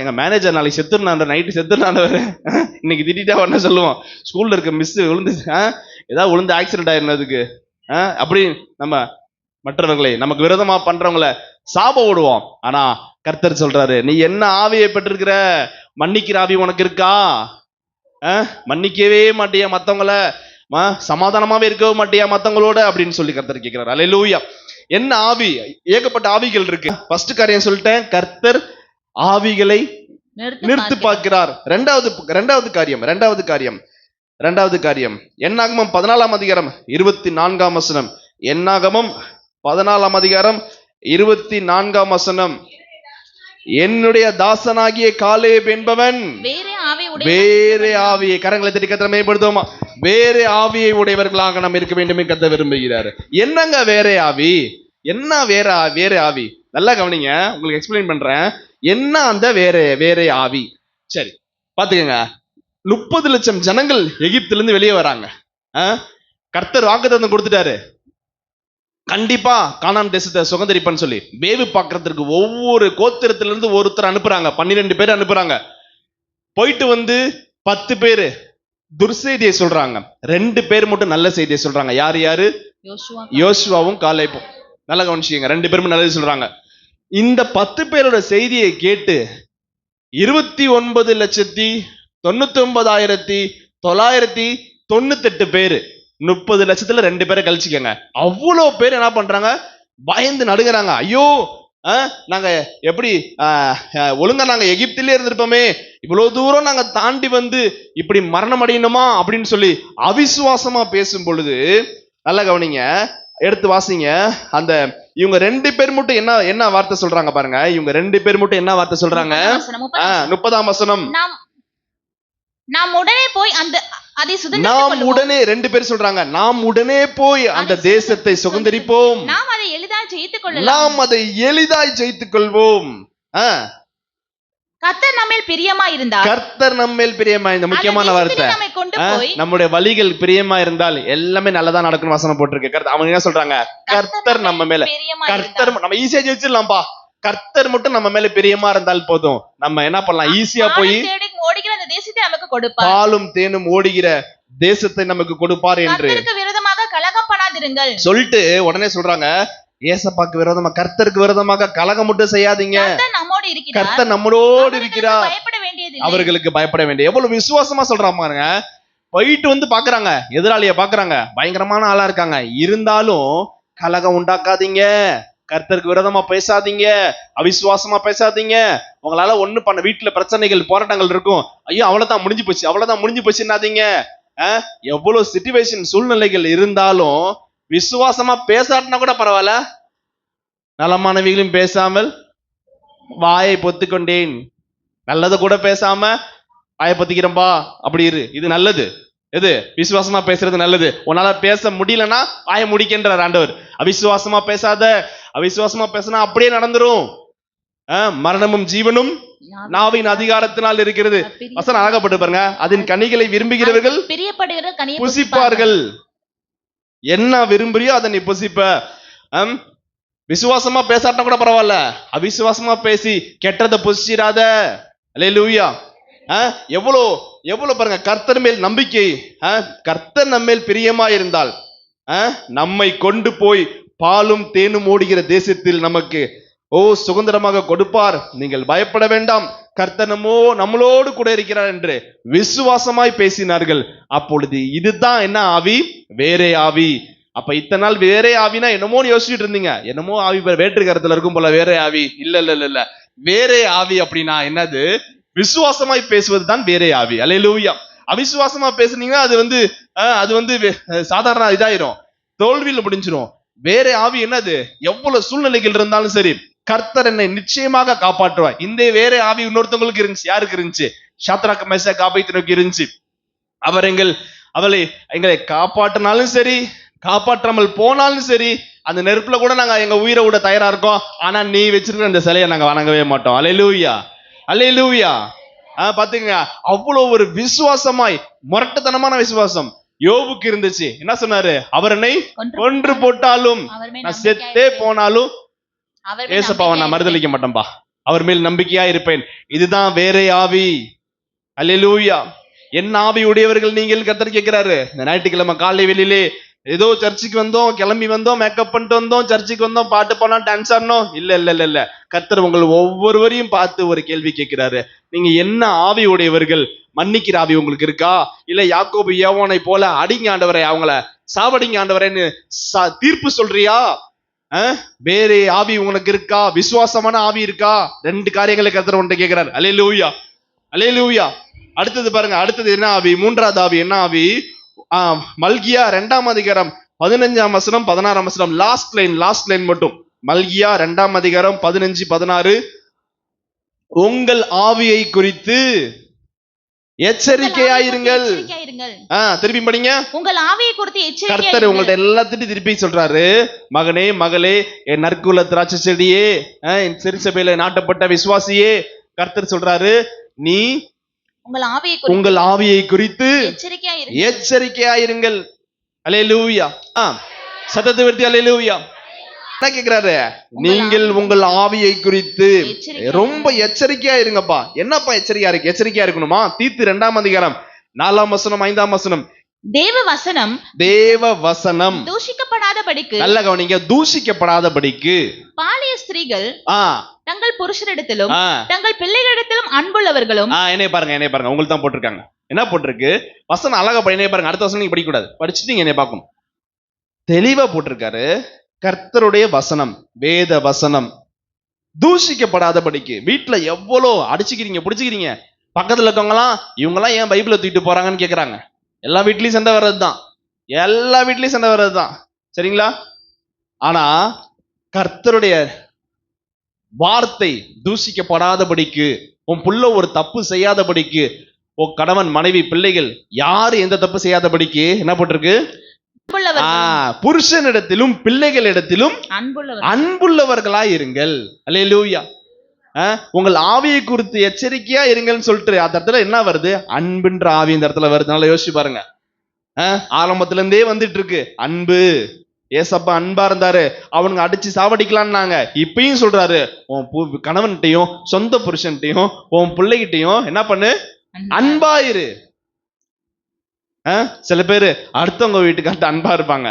எங்க மேனேஜர் நாளைக்கு செத்துருனாண்ட, நைட்டு செத்துருனாண்டவர், இன்னைக்கு திட்டா என்ன சொல்லுவோம், ஸ்கூல்ல இருக்க மிஸ் விழுந்து ஏதாவது விழுந்து ஆக்சிடென்ட் ஆயிருந்ததுக்கு அப்படி நம்ம மற்றவர்களை நமக்கு விரோதமா பண்றவங்களை சாப விடுவோம். ஆனா கர்த்தர் சொல்றாரு, நீ என்ன ஆவியை பெற்றிருக்கிற, மன்னிக்கிற ஆவி உனக்கு இருக்கா? மன்னிக்கவே மாட்டியா மத்தவங்கள, சமாதானமாவே இருக்கவே மாட்டியா மத்தவங்களோட அப்படின்னு சொல்லி கர்த்தர் கேட்கிறார். அல்லேலூயா. என்ன ஆவி? ஏகப்பட்ட ஆவிகள் இருக்கு. ஃபர்ஸ்ட் காரியம் சொல்லிட்டேன், கர்த்தர் ஆவிகளை நிறுத்து பார்க்கிறார். இரண்டாவது காரியம் என்னாகமம் 14ஆம் அதிகாரம் 24ஆம் வசனம். என்னாகமம் 14ஆம் அதிகாரம் 24ஆம் வசனம். என்னுடைய தாசனாகிய காலேப் என்பவன் வேறு ஆவியை, கரங்களை தட்டி கர்த்தரை மேம்படுத்துவோமா, வேறு ஆவியை உடையவர்களாக நாம் இருக்க வேண்டும் என்று கர்த்தர் விரும்புகிறார். என்னங்க வேற ஆவி? என்ன வேற ஆவி? நல்லா கவனிங்க, உங்களுக்கு எக்ஸ்பிளைன் பண்றேன். என்ன அந்த வேற ஆவி? சரி பாத்துக்கங்க, 30 லட்சம் ஜனங்கள் எகிப்துல இருந்து வெளியே வராங்க. கர்த்தர் வாக்குத்தத்தம் கொடுத்துட்டாரு, கண்டிப்பா கானான் தேசத்தை சுதந்தரிப்பன்னு சொல்லி. வேவு பார்க்கறதுக்கு ஒவ்வொரு கோத்திரத்துல இருந்து ஒருத்தர் அனுப்புறாங்க, 12 பேர் அனுப்புறாங்க. போயிட்டு வந்து 10 பேரு துர்செய்தியை சொல்றாங்க, 2 பேர் மட்டும் நல்ல செய்தியை சொல்றாங்க. யாரு? யோசுவாவும் காலேபும். நல்லா கவனிச்சுங்க, 2 பேருமே நல்லது சொல்றாங்க. இந்த 10 பேரோட செய்தியை கேட்டு 29,99,998 பேரு, 30 லட்சத்துல 2 பேரை கழிச்சுக்கங்க, அவ்வளவு பேர் என்ன பண்றாங்க, பயந்து நடுங்குறாங்க. ஐயோ நாங்க எப்படி ஒழுங்கா நாங்க எகிப்திலே இருந்திருப்போமே, இவ்வளவு தூரம் நாங்க தாண்டி வந்து இப்படி மரணம் அடையணுமா அப்படின்னு சொல்லி அவிசுவாசமா பேசும் பொழுது, நல்லா கவனிங்க, எடுத்து வாசிங்க. அந்த இவங்க 2 பேர் மட்டும் என்ன வார்த்தை சொல்றாங்க பாருங்க. இவங்க 2 பேர் மட்டும் என்ன வார்த்தை சொல்றாங்க? 30ஆம் வசனம். நாம் உடனே போய் நாம் உடனே 2 பேர் சொல்றாங்க, நாம் உடனே போய் அந்த தேசத்தை சுதந்தரிப்போம், நாம் அதை எளிதாய் ஜெயித்துக் கொள்வோம். கர்த்தர் நம்மேல் பிரியமா இருந்தால் கர்த்தர் நம்மேல் பிரியமா, இந்த முக்கியமான வார்த்தை, நம்மை கொண்டு போய் நம்முடைய வழிகள் பிரியமா இருந்தால் எல்லாமே நல்லதா நடக்கும் வசனம் போட்டிருக்கு. கர்த்தர் அவங்க என்ன சொல்றாங்க? கர்த்தர் நம்ம மேல, கர்த்தர் நம்ம ஈஸியா ஜெயிச்சிடலாம்பா, கர்த்தர் மட்டும் நம்ம மேல பிரியமா இருந்தால் போதும், நம்ம என்ன பண்ணலாம், ஈஸியா போய் ஓடுகிற அந்த தேசத்தை நமக்கு கொடுப்பார், பாலும் தேனும் ஓடுகிற தேசத்தை நமக்கு கொடுப்பார் என்று விரோதமாக கலகம் பண்ணாதிருங்கள் சொல்லிட்டு உடனே சொல்றாங்க, ஏசப்பாக்கு விரோதமா கர்த்தருக்கு விரோதமாக கலகம் மட்டும் செய்யாதீங்க, கர்த்தர் நம்மளோடு இருக்கிறார், அவர்களுக்கு பயப்பட வேண்டிய. எவ்வளவு விசுவாசமா சொல்றாங்க பாருங்க. போயிட்டு வந்து பாக்குறாங்க, எதிராளிய பாக்குறாங்க, பயங்கரமான ஆளா இருக்காங்க, இருந்தாலும் கலகம் உண்டாக்காதீங்க, கர்த்தருக்கு விரோதமா பேசாதீங்க, அவிசுவாசமா பேசாதீங்க, உங்களால ஒண்ணு பண்ண, வீட்டுல பிரச்சனைகள் போராட்டங்கள் இருக்கும், ஐயோ அவ்வளவுதான் முடிஞ்சு போச்சு, அவ்வளவுதான் முடிஞ்சு போச்சுன்னாதீங்க. எவ்வளவு சிச்சுவேஷன் சூழ்நிலைகள் இருந்தாலும் விசுவாசமா பேசாட்டினா கூட பரவாயில்ல, நலமானவைகளும் பேசாமல் வாயை பொத்துக்கொண்டேன், நல்லதை கூட பேசாம வாயை பொத்திக்கிறம்பா அப்படி இரு, இது நல்லது. எது? விசுவாசமா பேசுறது நல்லது. உன்னால பேச முடியலன்னா வாயை முடிக்கின்றார் ஆண்டவர். அவிசுவாசமா பேசாத, அவிசுவாசமா பேசினா அப்படியே நடந்துரும். மரணமும் ஜீவனும் நாவின் அதிகாரத்தினால் இருக்கிறது. வசனம் அழகப்பட்டு பாருங்க, அதன் கனிகளை விரும்புகிறவர்கள் புசிப்பார்கள். என்ன விரும்புறியோ அதை நீ புசிப்ப. விசுவாசமா பேசாட்டா கூட பரவாயில்ல, அவிசுவாசமா பேசி கெட்டதை புசிச்சிராத. அல்லேலூயா. எவ்வளோ எவ்வளவு பாருங்க, கர்த்தர் மேல் நம்பிக்கை, கர்த்தர் நம்ம மேல் பிரியமா இருந்தால் நம்மை கொண்டு போய் பாலும் தேனும் ஓடுகிற தேசத்தில் நமக்கு சுதந்திரமாக கொடுப்பார், நீங்கள் பயப்பட வேண்டாம், கர்த்தர் நம்மளோடு கூட இருக்கிறார் என்று விசுவாசமாய் பேசினார்கள். அப்பொழுது இதுதான் என்ன ஆவி? வேறே ஆவி. அப்ப இத்தனை நாள் வேறே ஆவினா என்னமோ யோசிச்சுட்டு இருந்தீங்க, என்னமோ ஆவி வேற்று கருத்துல இருக்கும் போல, வேறே ஆவி இல்ல இல்ல இல்ல இல்ல. வேறே ஆவி அப்படின்னா என்னது? விசுவாசமாய் பேசுவது தான் வேறே ஆவி. அல்லேலூயா. அவிசுவாசமா பேசுனீங்கன்னா அது வந்து சாதாரண இதாயிரும், தோல்வியில முடிஞ்சிரும். வேறே ஆவி என்னது? எவ்வளவு சூழ்நிலைகள் இருந்தாலும் சரி, கர்த்தர் என்னை நிச்சயமாக காப்பாற்றுவார். இந்த வேற ஆவி இன்னொருத்தவங்களுக்கு இருந்துச்சு. யாருக்கு இருந்துச்சு? சாத்ராக் மேஷாக் ஆபேத்நேகோவுக்கு இருந்துச்சு. அவர் எங்களை காப்பாற்றினாலும் சரி, காப்பாற்றாமல் போனாலும் சரி, அந்த நெருப்புல கூட நாங்க எங்க உயிரை விட தயாரா இருக்கோம், ஆனா நீ வச்சிருக்கிற அந்த சிலையை நாங்க வணங்கவே மாட்டோம். அல்லேலூயா, அல்லேலூயா. பாத்தீங்க, அவ்வளவு ஒரு விசுவாசமாய், முரட்டுத்தனமான விசுவாசம் யோபுக்கு இருந்துச்சு. என்ன சொன்னாரு? அவர் என்னை கொன்று போட்டாலும், நான் செத்தே போனாலும் ஏசப்பாவை நான் மறுதலிக்க மாட்டேன்பா, அவர் மேல் நம்பிக்கையா இருப்பேன். இதுதான் வேறே ஆவி. அல்லேலூயா. என்ன ஆவி உடையவர்கள் நீங்கள்? கர்த்தர் கேட்கிறாரு. இந்த ஞாயிற்றுக்கிழமை காலை வெளியிலே ஏதோ சர்ச்சுக்கு வந்தோம், கிளம்பி வந்தோம், மேக்கப் பண்ணிட்டு வந்தோம், சர்ச்சுக்கு வந்தோம், பாட்டு போனோம், டான்ஸ் ஆடணும், இல்ல இல்ல இல்ல இல்ல. கர்த்தர் உங்கள் ஒவ்வொருவரையும் பார்த்து ஒரு கேள்வி கேட்கிறாரு. நீங்க என்ன ஆவி உடையவர்கள்? மன்னிக்கிற ஆவி உங்களுக்கு இருக்கா? இல்ல யாக்கோபு யோவானை போல அடிங்க ஆண்டவரே, அவங்கள சாவடிங்க ஆண்டவரேன்னு தீர்ப்பு சொல்றியா? வேறே ஆவி உங்களுக்கு இருக்கா? விசுவாசமான ஆவி இருக்கா? ரெண்டு காரியங்களை கர்த்தர் உன்கிட்ட கேட்கிறார். அல்லேலூயா, அல்லேலூயா. அடுத்தது பாருங்க, அடுத்தது என்ன ஆவி? மூன்றாவது ஆவி என்ன ஆவி? மல்கியா 2ஆம் அதிகாரம் 15ஆம் வசனம் 16ஆம் வசனம், லாஸ்ட் லைன் மட்டும். மல்கியா 2ஆம் அதிகாரம் 15, 16. உங்கள் ஆவியை குறித்து எச்சரிக்கையாயிருங்கள். திருப்பி படிங்க. உங்கள் ஆவியை குறித்து எச்சரிக்கை. கர்த்தர் உங்கள்ட்ட எல்லாத்தையும் திருப்பி சொல்றாரு. மகனே, மகளே, என் நற்குல திராட்சை செடியே, என் சிறுசபையில நாட்டப்பட்ட விசுவாசியே, கர்த்தர் சொல்றாரு, நீ உங்கள் ஆவியை குறித்து எச்சரிக்கையாயிருங்கள். அல்லேலூயா. சத்தத்தை வருத்தி அல்லேலூயா. என்ன கேக்குறாரு? நீங்கள் உங்கள் ஆவியை குறித்து ரொம்ப எச்சரிக்கையா இருங்கப்பா. என்னப்பா எச்சரிக்கையா இருக்கணுமா? தீத்து 2ஆம் அதிகாரம் 4ஆம் வசனம் 5ஆம் வசனம். தேவ வசனம் தூஷிக்கப்படாதபடிக்கு, நல்ல கவனிங்க, தூஷிக்கப்படாதபடிக்கு பாலிய ஸ்திரீகள் தங்கள் புருஷரிடத்திலும் தங்கள் பிள்ளைகளிடத்திலும் அன்புள்ளவர்களும். என்னைய பாருங்க உங்களுக்கு தான் போட்டிருக்காங்க. என்ன போட்டிருக்கு? வசனம் அழகா என்னைய பாருங்க. அடுத்த வசனம் நீங்க படிக்க கூடாது, படிச்சுட்டு நீங்க என்னைய பார்க்கணும். தெளிவா போட்டிருக்காரு. கர்த்தருடைய வசனம், வேத வசனம் தூஷிக்கப்படாதபடிக்கு. வீட்டுல எவ்வளோ அடிச்சுக்கிறீங்க, பிடிச்சுக்கிறீங்க, பக்கத்துல இருக்கவங்களாம் இவங்கெல்லாம் ஏன் பைபிளை தூக்கிட்டு போறாங்கன்னு கேக்குறாங்க. எல்லா வீட்லயும் சண்டை வர்றதுதான், எல்லா வீட்லயும் சண்டை வர்றதுதான், சரிங்களா? ஆனா கர்த்தருடைய வார்த்தை தூஷிக்கப்படாதபடிக்கு, உன் புள்ள ஒரு தப்பு செய்யாதபடிக்கு, உன் கணவன் மனைவி பிள்ளைகள் யாரு எந்த தப்பு செய்யாதபடிக்கு என்ன போட்டிருக்கு? புருஷனிடத்திலும் பிள்ளைகளிடத்திலும் அன்புள்ளவர்களாய் இருங்கள். அல்லேலூயா. உங்கள் ஆவியை குறித்து எச்சரிக்கையா இருங்கன்னு சொல்லிட்டு அந்த இடத்துல என்ன வருது? அன்புன்ற ஆவி இந்த இடத்துல வருது. நல்லா யோசிச்சு பாருங்க. ஆரம்பத்துல இருந்தே வந்துட்டு இருக்கு அன்பு. ஏசப்பா அன்பா இருந்தாரு, அவனுங்க அடிச்சு சாவடிக்கலான்னாங்க. இப்பயும் சொல்றாரு, உன் கணவன்கிட்டையும் சொந்த புருஷன்கிட்டையும் உன் பிள்ளைகிட்டையும் என்ன பண்ணு? அன்பாயிரு. சில பேரு அடுத்தவங்க வீட்டுக்கார்ட்ட அன்பா இருப்பாங்க,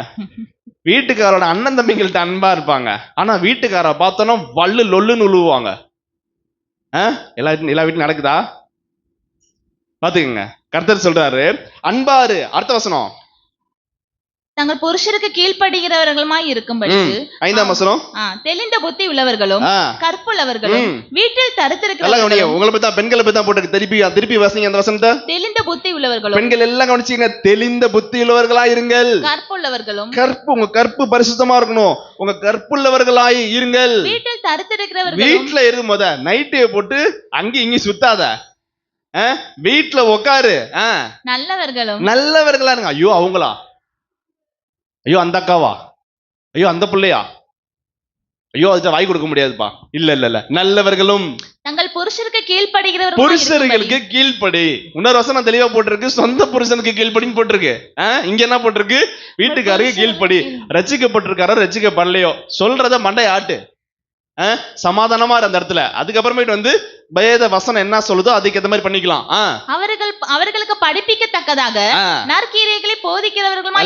வீட்டுக்காரோட அண்ணன் தம்பிங்கள்ட்ட அன்பா இருப்பாங்க. ஆனா வீட்டுக்கார பார்த்தோன்னா வள்ளு லொல்லுன்னு உழுவுவாங்க. எல்லா வீட்டும் நடக்குதா? பாத்துக்கங்க. கர்த்தர் சொல்றாரு அன்பாரு. அடுத்த வசனம், தங்கள் புருஷருக்கு கீழ்ப்படுகிறவர்களுமாய் இருக்கும்படி. 5ஆம் வசனம், தெளிந்த புத்தி உள்ளவர்களும் கற்புள்ளவர்களும் வீட்டில் தரித்திருக்கிறவர்களும். உங்களை பத்தி பெண்களை பத்தி தான் போட்டு திருப்பி வாசிங்க அந்த வசனத்தை. தெளிந்த புத்தி உள்ளவர்களும். பெண்கள் எல்லாம் கவனிச்சீங்க, தெளிந்த புத்தி உள்ளவர்களா இருங்கள். கற்புள்ளவர்களும். உங்க கற்பு பரிசுத்தமா இருக்கணும். உங்க கற்புள்ளவர்களாய் இருங்கள். வீட்டில் தரித்திருக்கிறவர்கள். வீட்டுல இருக்கும்போத நைட்டே போட்டு அங்கே இங்கே சுத்தாத, வீட்டுல உட்காரு. நல்லவர்களா இருங்க. ஐயோ அவங்களா, ஐயோ அந்த அக்காவா, ஐயோ அந்த பிள்ளையா, ஐயோ அதுக்கு வாய் கொடுக்க முடியாதுப்பா. இல்ல நல்லவர்களும் தங்கள் புருஷருக்கு கீழ்ப்படுகிறவர்கள். புருஷர்களுக்கு கீழ்ப்படி. இன்னொரு வசனம் தெளிவா போட்டிருக்கு, சொந்த புருஷனுக்கு கீழ்ப்படின்னு போட்டிருக்கு. இங்க என்ன போட்டிருக்கு? வீட்டுக்காருக்கு கீழ்ப்படி. ரட்சிக்கப்பட்டிருக்காரோ ரட்சிக்கப்படலையோ சொல்றத மண்டை ஆட்டு, சமாதானமா அந்த இடத்துல. அதுக்கப்புறமேட்டு வந்து வேத வசனம் என்ன சொல்லுதோ அதுக்கு ஏத்த மாதிரி பண்ணிக்கலாம். அவர்களுக்கு படிப்பிக்கத்தக்கதாக நற்கிரியைகளை போதிக்கிறவர்கள்.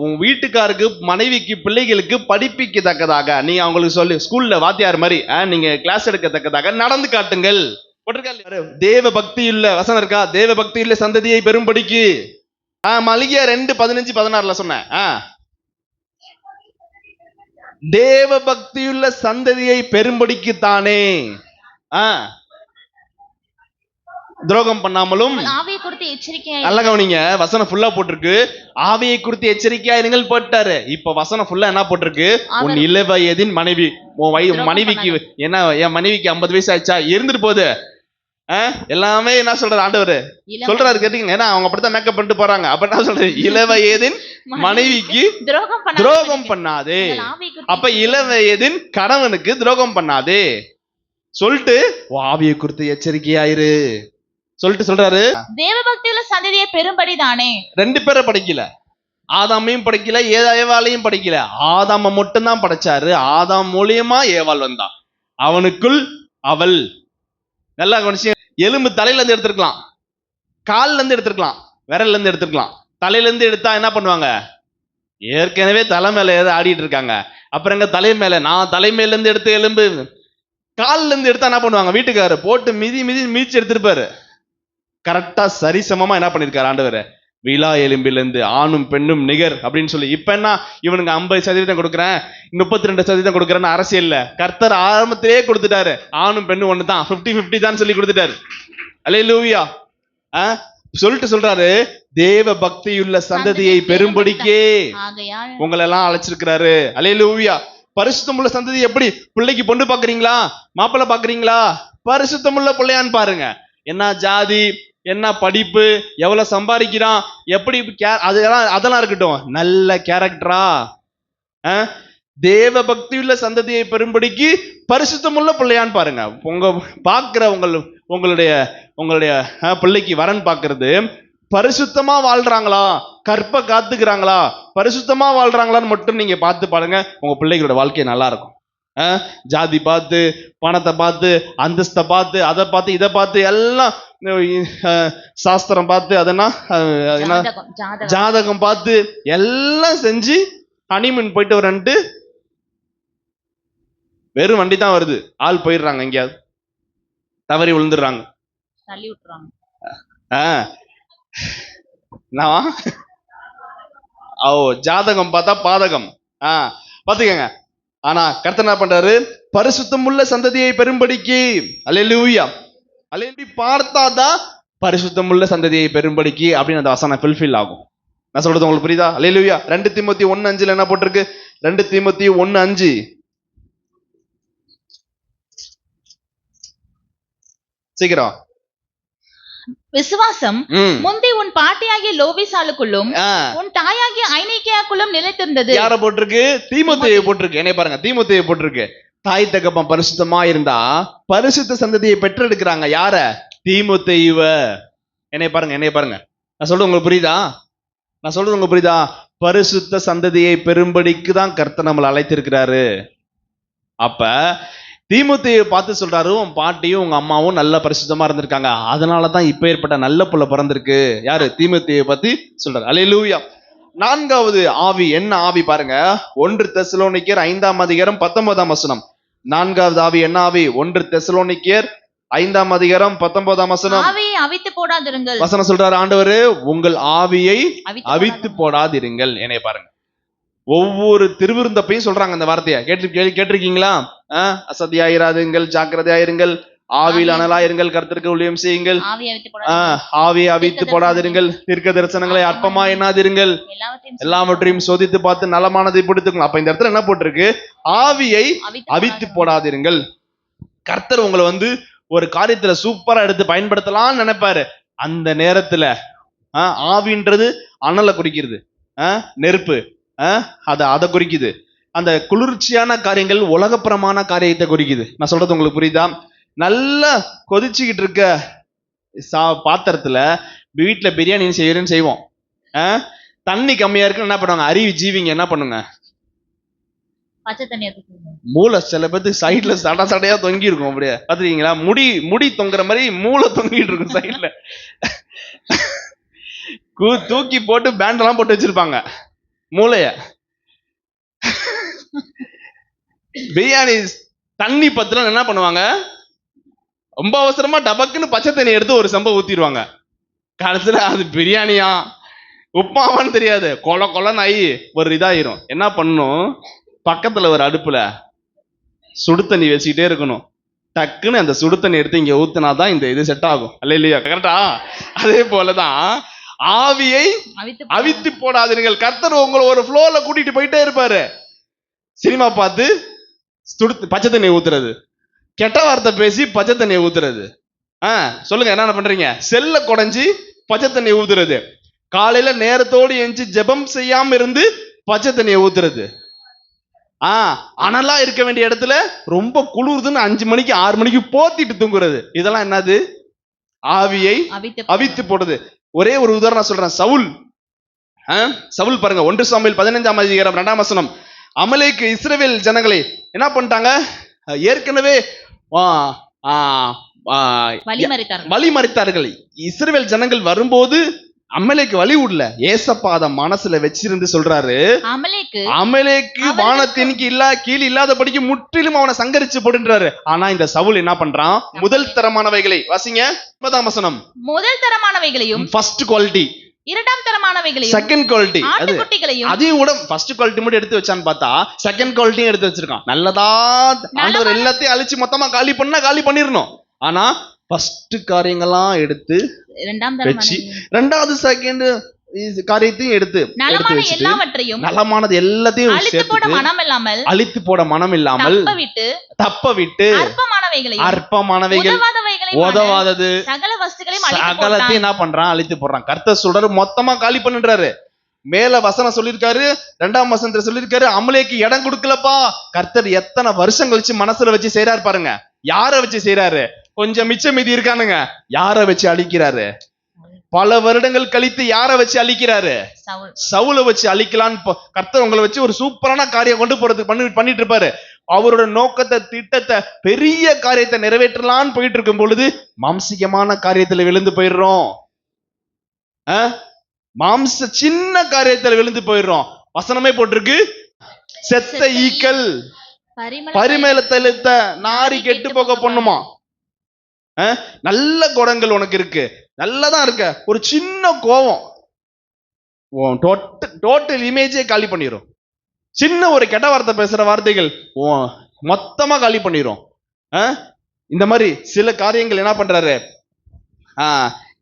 உன் வீட்டுக்காருக்கு, மனைவிக்கு, பிள்ளைகளுக்கு படிப்பிக்கத்தக்கதாக நீ அவங்களுக்கு சொல்லி ஸ்கூல்ல வாத்தியார் மாதிரி நீங்க கிளாஸ் எடுக்கத்தக்கதாக நடந்து காட்டுங்கள். தேவ பக்தியுள்ள வசனம் இருக்கா? தேவ பக்தியுள்ள சந்ததியை பெரும்படிக்கு. மல்கியா 2:15-16 சொன்னேன். தேவ பக்தியுள்ள சந்ததியை பெரும்படிக்கு தானே. துரோகம் பண்ணாமலும். ஆவியை குறித்து எச்சரிக்கையா. நல்ல கவனிங்க, வசனம் ஃபுல்லா போட்டிருக்கு ஆவியை குறித்து எச்சரிக்கையா இருங்கள் போட்டாரு. இப்ப வசனம் ஃபுல்லா என்ன போட்டிருக்கு? உன் இளவயதின் மனைவி. உன் மனைவிக்கு என்ன, என் மனைவிக்கு 50 வயசு ஆயிடுச்சா, இருந்துட்டு போகுது. எல்லாமே என்ன சொல்றாரு ஆண்டவர் சொல்றாரு கேட்டீங்க. ஏன்னா அவங்க அப்படித்தான் மேக்கப் பண்ணிட்டு போறாங்க. அப்ப என்ன சொல்றது? இளவயதின் மனைவிக்கு துரோகம் பண்ணாதே. அப்ப இளவயதின் கணவனுக்கு துரோகம் பண்ணாதே சொல்லிட்டு ஆவியை குறித்து எச்சரிக்கையாயிரு சொல்லிட்டு சொல்றாரு. தேவபக்தியுள்ள சந்ததியை பெரும்படி தானே. 2 பேரை படைக்கல, ஆதாமையும் படைக்கல, ஏவாளையும் படைக்கல. ஆதாம மட்டும் தான் படைச்சாரு. ஆதாம் மூலியமா ஏவாள் வந்தான். அவனுக்குள் அவள். நல்லா கவனிச்சு, எலும்பு தலையில இருந்து எடுத்துருக்கலாம், கால்ல இருந்து எடுத்துருக்கலாம், விரல்ல இருந்து எடுத்துருக்கலாம். தலையில இருந்து எடுத்தா என்ன பண்ணுவாங்க? ஏற்கனவே தலை மேல ஏதோ ஆடிட்டு இருக்காங்க. அப்புறம் எங்க தலை மேல, நான் தலைமையில இருந்து எடுத்து எலும்பு. கால்ல இருந்து எடுத்தா என்ன பண்ணுவாங்க? வீட்டுக்காரு போட்டு மிதிச்சு எடுத்திருப்பாரு. கரெக்டா சரிசமமா என்ன பண்ணிருக்காரு ஆண்டவர்? விழா எலும்பிலிருந்து ஆணும் பெண்ணும் நிகர் அப்படின்னு சொல்லி. இப்ப என்ன, இவனுங்க 50% கொடுக்குறேன், 32% கொடுக்குறேன்னு அரசியல்ல கர்த்தர் ஆரம்பத்திலே கொடுத்துட்டாரு. ஆணும் பெண்ணும் ஒண்ணுதான், 50-50 தான் சொல்லி கொடுத்துட்டாரு. அல்லேலூயா. சொல்லிட்டு சொல்றாரு, தேவ பக்தியுள்ள சந்ததியை பெரும்படிக்கே உங்களை எல்லாம் அழைச்சிருக்கிறாரு. அல்லேலூயா. பரிசுத்தமுள்ள சந்ததி எப்படி? பிள்ளைக்கு பொண்ணு பாக்குறீங்களா, மாப்பிள்ளை பாக்குறீங்களா? பரிசுத்தமுள்ள பிள்ளையான்னு பாருங்க. என்ன ஜாதி, என்ன படிப்பு, எவ்வளவு சம்பாதிக்கிறான், எப்படி, அதெல்லாம் இருக்கட்டும். நல்ல கேரக்டரா, தேவ பக்தியுள்ள சந்ததியை பெரும்படிக்கு பரிசுத்தமுள்ள பிள்ளையான்னு பாருங்க. உங்க பாக்குற உங்களுடைய பிள்ளைக்கு வரன் பாக்குறது பரிசுத்தமா வாழ்றாங்களா, கற்பை காத்துக்கிறாங்களா, பரிசுத்தமா வாழ்றாங்களான்னு மட்டும் நீங்க பார்த்து பாருங்க. உங்க பிள்ளைகளோட வாழ்க்கை நல்லா இருக்கும். ஜாதி பார்த்து, பணத்தை பார்த்து, அந்தஸ்தை பார்த்து, அதை பார்த்து, இதை பார்த்து, எல்லாம் சாஸ்திரம் பார்த்து, அதெல்லாம் ஜாதகம் பார்த்து எல்லாம் செஞ்சு ஹனிமூன் போயிட்டு வரன்ட்டு வெறும் வண்டி தான் வருது, ஆள் போயிடுறாங்க, எங்கேயாவது தவறி விழுந்துடுறாங்க, தள்ளி விட்டுறாங்க. ஜாதகம் பார்த்தா பாதகம். பாத்துக்கங்க. ஆனா கர்த்தர் என்ன பண்றாரு? பரிசுத்தம் உள்ள சந்ததியை பெரும்படிக்கு. அல்லேலூயா. அல்லேலூயா. பார்த்தாதான் பரிசுத்தம் உள்ள சந்ததியை பெரும்படிக்கு அப்படின்னு அந்த வசனம் ஃபுல்ஃபில் ஆகும். நான் சொல்றது உங்களுக்கு புரியுதா? அல்லேலூயா. 2 தீமோத்தேயு 1:5 என்ன போட்டிருக்கு? 2 தீமோத்தேயு 1:5. சீக்கிரம். விசுவாசம் முந்தி உன் பாட்டியாகிய லோபிசாலுக்குள்ளும் உன் தாயாகிய ஐனிக்கேயாக்குள்ளும் நிலைத்திருந்தது. யார போட்டிருக்கு? தீமோத்தேயு போட்டிருக்கு. என்னைய பாருங்க, தீமோத்தேயு போட்டிருக்கு. தாய் தகப்பன் பரிசுத்தமா இருந்தா பரிசுத்த சந்ததியை பெற்றெடுக்கிறாங்க. யார? தீமோத்தேயுவ. என்னைய பாருங்க. நான் சொல்றது உங்களுக்கு புரியுதா? பரிசுத்த சந்ததியை பெரும்படிக்கு தான் கர்த்தர் நம்மளை அழைத்திருக்கிறாரு. அப்ப தீமோத்தேயுவை பார்த்து சொல்றாரு, உன் பாட்டியும் உங்க அம்மாவும் நல்ல பரிசுத்தமா இருந்திருக்காங்க, அதனாலதான் இப்ப ஏற்பட்ட நல்ல புள்ள பிறந்திருக்கு. யாரு? தீமோத்தேயுவை பத்தி சொல்றாரு. அல்லேலூயா. 4வது ஆவி என்ன ஆவி பாருங்க. 1 தெசலோனிக்கேயர் 5ஆம் அதிகாரம் 19ஆம் வசனம். 4வது ஆவி என்ன ஆவி? 1 தெசலோனிக்கேயர் 5ஆம் அதிகாரம் 19ஆம் வசனம். ஆவியை அவித்து போடாதிருங்கள். வசனம் சொல்றாரு ஆண்டவரு, உங்கள் ஆவியை அவித்து போடாதிருங்கள். என்னைய பாருங்க, ஒவ்வொரு திருவிருந்தப்பையும் சொல்றாங்க இந்த வார்த்தையை. கேட்டிருக்கீங்களா? அசதியாயிராதுங்கள், ஜாக்கிரதையாயிருங்கள், ஆவியில் அனலாயிருங்கள், கர்த்தருக்கு ஊழியம் செய்யுங்கள், ஆவியை அவித்து போடாதிருங்கள், தீர்க்க தரிசனங்களை அற்பமா எண்ணாதிருங்கள், எல்லாவற்றையும் சோதித்து பார்த்து நலமானதை பிடித்துக்கணும். அப்ப இந்த இடத்துல என்ன போட்டிருக்கு? ஆவியை அவித்து போடாதிருங்கள். கர்த்தர் உங்களை ஒரு காரியத்துல சூப்பரா எடுத்து பயன்படுத்தலாம்னு நினைப்பாரு. அந்த நேரத்துல ஆவின்றது அனலை குறிக்கிறது, நெருப்பு, அதை குறிக்குது. அந்த குளிர்ச்சியான காரியங்கள் உலகப்புறமான காரியத்தை குறிக்குது. நான் சொல்றது உங்களுக்கு புரியுதா? நல்லா கொதிச்சுக்கிட்டு இருக்க பாத்திரத்துல வீட்டுல பிரியாணி செய்வோம். தண்ணி கம்மியா இருக்குன்னு என்ன பண்ணுவாங்க? அறிவு ஜீவிங்க என்ன பண்ணுங்க? பச்சை தண்ணி. மூளை சில பேருக்கு சைட்ல சடையா தொங்கி இருக்கும். அப்படியே பாத்துருக்கீங்களா? முடி தொங்குற மாதிரி மூளை தொங்கிட்டு இருக்கும் சைட்ல. தூக்கி போட்டு பேண்ட் எல்லாம் போட்டு வச்சிருப்பாங்க மூளைய. பிரியாணி தண்ணி பத்துல என்ன பண்ணுவாங்க? ரொம்ப அவசரமா டபக்குன்னு பச்சை தண்ணி எடுத்து ஒரு சம்பவம் ஊத்திடுவாங்க. கடைசியில அது பிரியாணியா உப்புமாவான்னு தெரியாது, கொலன்னு ஆகி ஒரு இதாயிரும். என்ன பண்ணும்? பக்கத்துல ஒரு அடுப்புல சுடு தண்ணி வச்சுக்கிட்டே இருக்கணும். டக்குன்னு அந்த சுடு தண்ணி எடுத்து இங்க ஊத்துனாதான் இந்த இது செட் ஆகும். அல்ல இல்லையா? கரெக்டா? அதே போலதான் ஆவியை அவித்து போடாதீர்கள். கர்த்தர் உங்களை ஒரு ஃப்ளோல கூட்டிட்டு போயிட்டே இருப்பாரு. சினிமா பார்த்து பச்சை தண்ணியை ஊத்துறது, கெட்ட வார்த்தை பேசி பச்சை தண்ணியை ஊத்துறது. சொல்லுங்க, என்ன பண்றீங்க? செல்ல குடைஞ்சி பச்சை தண்ணியை ஊத்துறது, காலையில நேரத்தோடு எஞ்சி ஜெபம் செய்யாம இருந்து பச்சை தண்ணியை ஊத்துறது, அனலா இருக்க வேண்டிய இடத்துல ரொம்ப குளிர்துன்னு 5 மணிக்கு 6 மணிக்கு போத்திட்டு தூங்குறது. இதெல்லாம் என்னது? ஆவியை அவித்து போடுது. ஒரே ஒரு உதாரணம் சொல்றேன். சவுல் பாருங்க, 1 சாமுவேல் 15ஆம் அதிகாரம் 2ஆம் வசனம். அமலேக்கு இஸ்ரவேல் ஜனங்களை என்ன பண்ணிட்டாங்க? ஏற்கனவே வழிமறித்தார்கள். இஸ்ரவேல் ஜனங்கள் வரும்போது அமலேக்கு வழி விடல. ஏசப்பா அத மனசுல வச்சிருந்து சொல்றாரு, அமலேக்கு வானத்தின் கீழ் இல்லாதபடிக்கு முற்றிலும் அவனை சங்கரிச்சு போடுன்றாரு. ஆனா இந்த சவுல் என்ன பண்றான்? முதல் தரமானவைகளை வாசிங்க. 9ஆம் வசனம். முதல் தரமானவைகளையும், ஃபர்ஸ்ட் குவாலிட்டி, இரண்டாம் தரமானவைகளையும், செகண்ட் குவாலிட்டி, அதையும் கூட ஃபர்ஸ்ட் குவாலிட்டி மட்டும் எடுத்து வச்சான்னு பார்த்தா செகண்ட் குவாலிட்டியும் எடுத்து வச்சிருக்கான். நல்லதா ஆண்டவர் எல்லாத்தையும் அழிச்சு மொத்தமா காலி பண்ணிடணும். ஆனா ஃபர்ஸ்ட் காரியங்கள்லாம் எடுத்து வச்சு ரெண்டாவது செகண்ட் காரியத்தையும் எடுத்து நலமானது எல்லாத்தையும் அழித்து போட மனம் இல்லாமல் தப்ப விட்டு அற்பமானவைகள் உதவாதது சகலத்தையும் என்ன பண்றான்? அழித்து போடுறான். கர்த்தர் சொல்றாரு, மொத்தமா காலி பண்ணுறாரு. மேல வசனம் சொல்லிருக்காரு, 2ஆம் வசனத்துல சொல்லிருக்காரு, அமலேக்கு இடம் கொடுக்கலப்பா. கர்த்தர் எத்தனை வருஷம் கழிச்சு மனசுல வச்சு செய்யறாரு பாருங்க. யார வச்சு செய்யறாரு? கொஞ்சம் மிச்சம் மீதி இருக்கானுங்க, யார வச்சு அழிக்கிறாரு? பல வருடங்கள் கழித்து யார வச்சு அழிக்கிறாரு? சவுலை வச்சு அழிக்கலான்னு கர்த்தர் உங்களை வச்சு ஒரு சூப்பரான காரியம் கொண்டு போறதுக்கு பண்ணிட்டு இருப்பாரு. அவரோட நோக்கத்தை, திட்டத்தை, பெரிய காரியத்தை நிறைவேற்றலான்னு போயிட்டு இருக்கும் பொழுது மாம்சிகமான காரியத்துல விழுந்து போயிடுறோம். சின்ன காரியத்துல விழுந்து போயிடுறோம். வசனமே போட்டிருக்கு, செத்த ஈக்கள் பரிமேல தெளித்த நாரி கெட்டு போக பண்ணுமா. நல்ல குணங்கள் உனக்கு இருக்கு, நல்லதான் இருக்க, ஒரு சின்ன கோபம் டோட்டல் இமேஜே காலி பண்ணிரும். சின்ன ஒரு கெட்ட வார்த்தை பேசுற வார்த்தைகள் மொத்தமா காலி பண்ணிரும். இந்த மாதிரி சில காரியங்கள் என்ன பண்றாரு?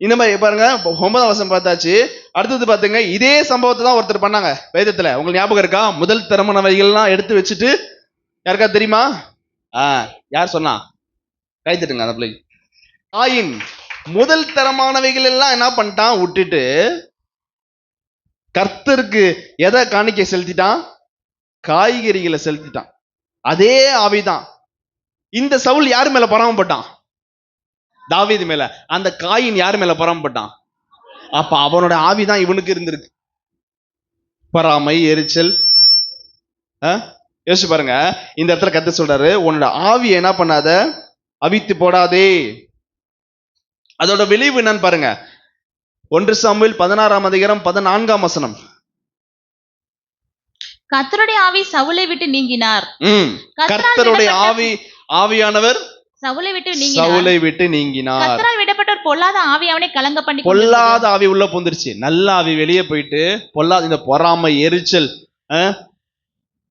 இந்த மாதிரி பாருங்க, 9ஆம் வசனம் பார்த்தாச்சு. அடுத்தது பாத்துங்க, இதே சம்பவத்தை தான் ஒருத்தர் பண்ணாங்க வேதத்துல. உங்களுக்கு ஞாபகம் இருக்கா? முதல் தரமானவைகள்லாம் எடுத்து வச்சுட்டு, யாருக்கா தெரியுமா? யார் சொன்னா? கை தட்டுங்க. அந்த பிள்ளை காயின் முதல் தரமானவைகள் எல்லாம் என்ன பண்ணிட்டான்? விட்டுட்டு கர்த்தருக்கு எதை காணிக்கை செலுத்திட்டான்? காய்கறிகளை செலுத்திட்டான். அதே ஆவிதான். இந்த சவுல் யார் மேல பொறாமப்பட்டான்? தாவீது மேல. அந்த காயின் யார் மேல பொறாமப்பட்டான்? அப்ப அவனோட ஆவிதான் இவனுக்கு இருந்திருக்கு. பொறாமை, எரிச்சல். யோசிச்சு பாருங்க. இந்த இடத்துல கர்த்தர் சொல்றாரு, உன்னோட ஆவியை என்ன பண்ணாத, அவித்து போடாதே. அதோட விளைவு என்னன்னு பாருங்க. 1 சாமுவேல் 16:14. கர்த்தருடைய ஆவி சவுலை விட்டு நீங்கினார். கர்த்தருடைய ஆவியானவர் சவுலை விட்டு நீங்கினார். கர்த்தரால் விடப்பட்ட ஒரு பொல்லாத ஆவி அவனை கலங்க பண்ணி, பொல்லாத ஆவி உள்ள புந்துருச்சு. நல்ல ஆவி வெளியே போயிட்டு பொல்லாத இந்த பொறாமை, எரிச்சல்,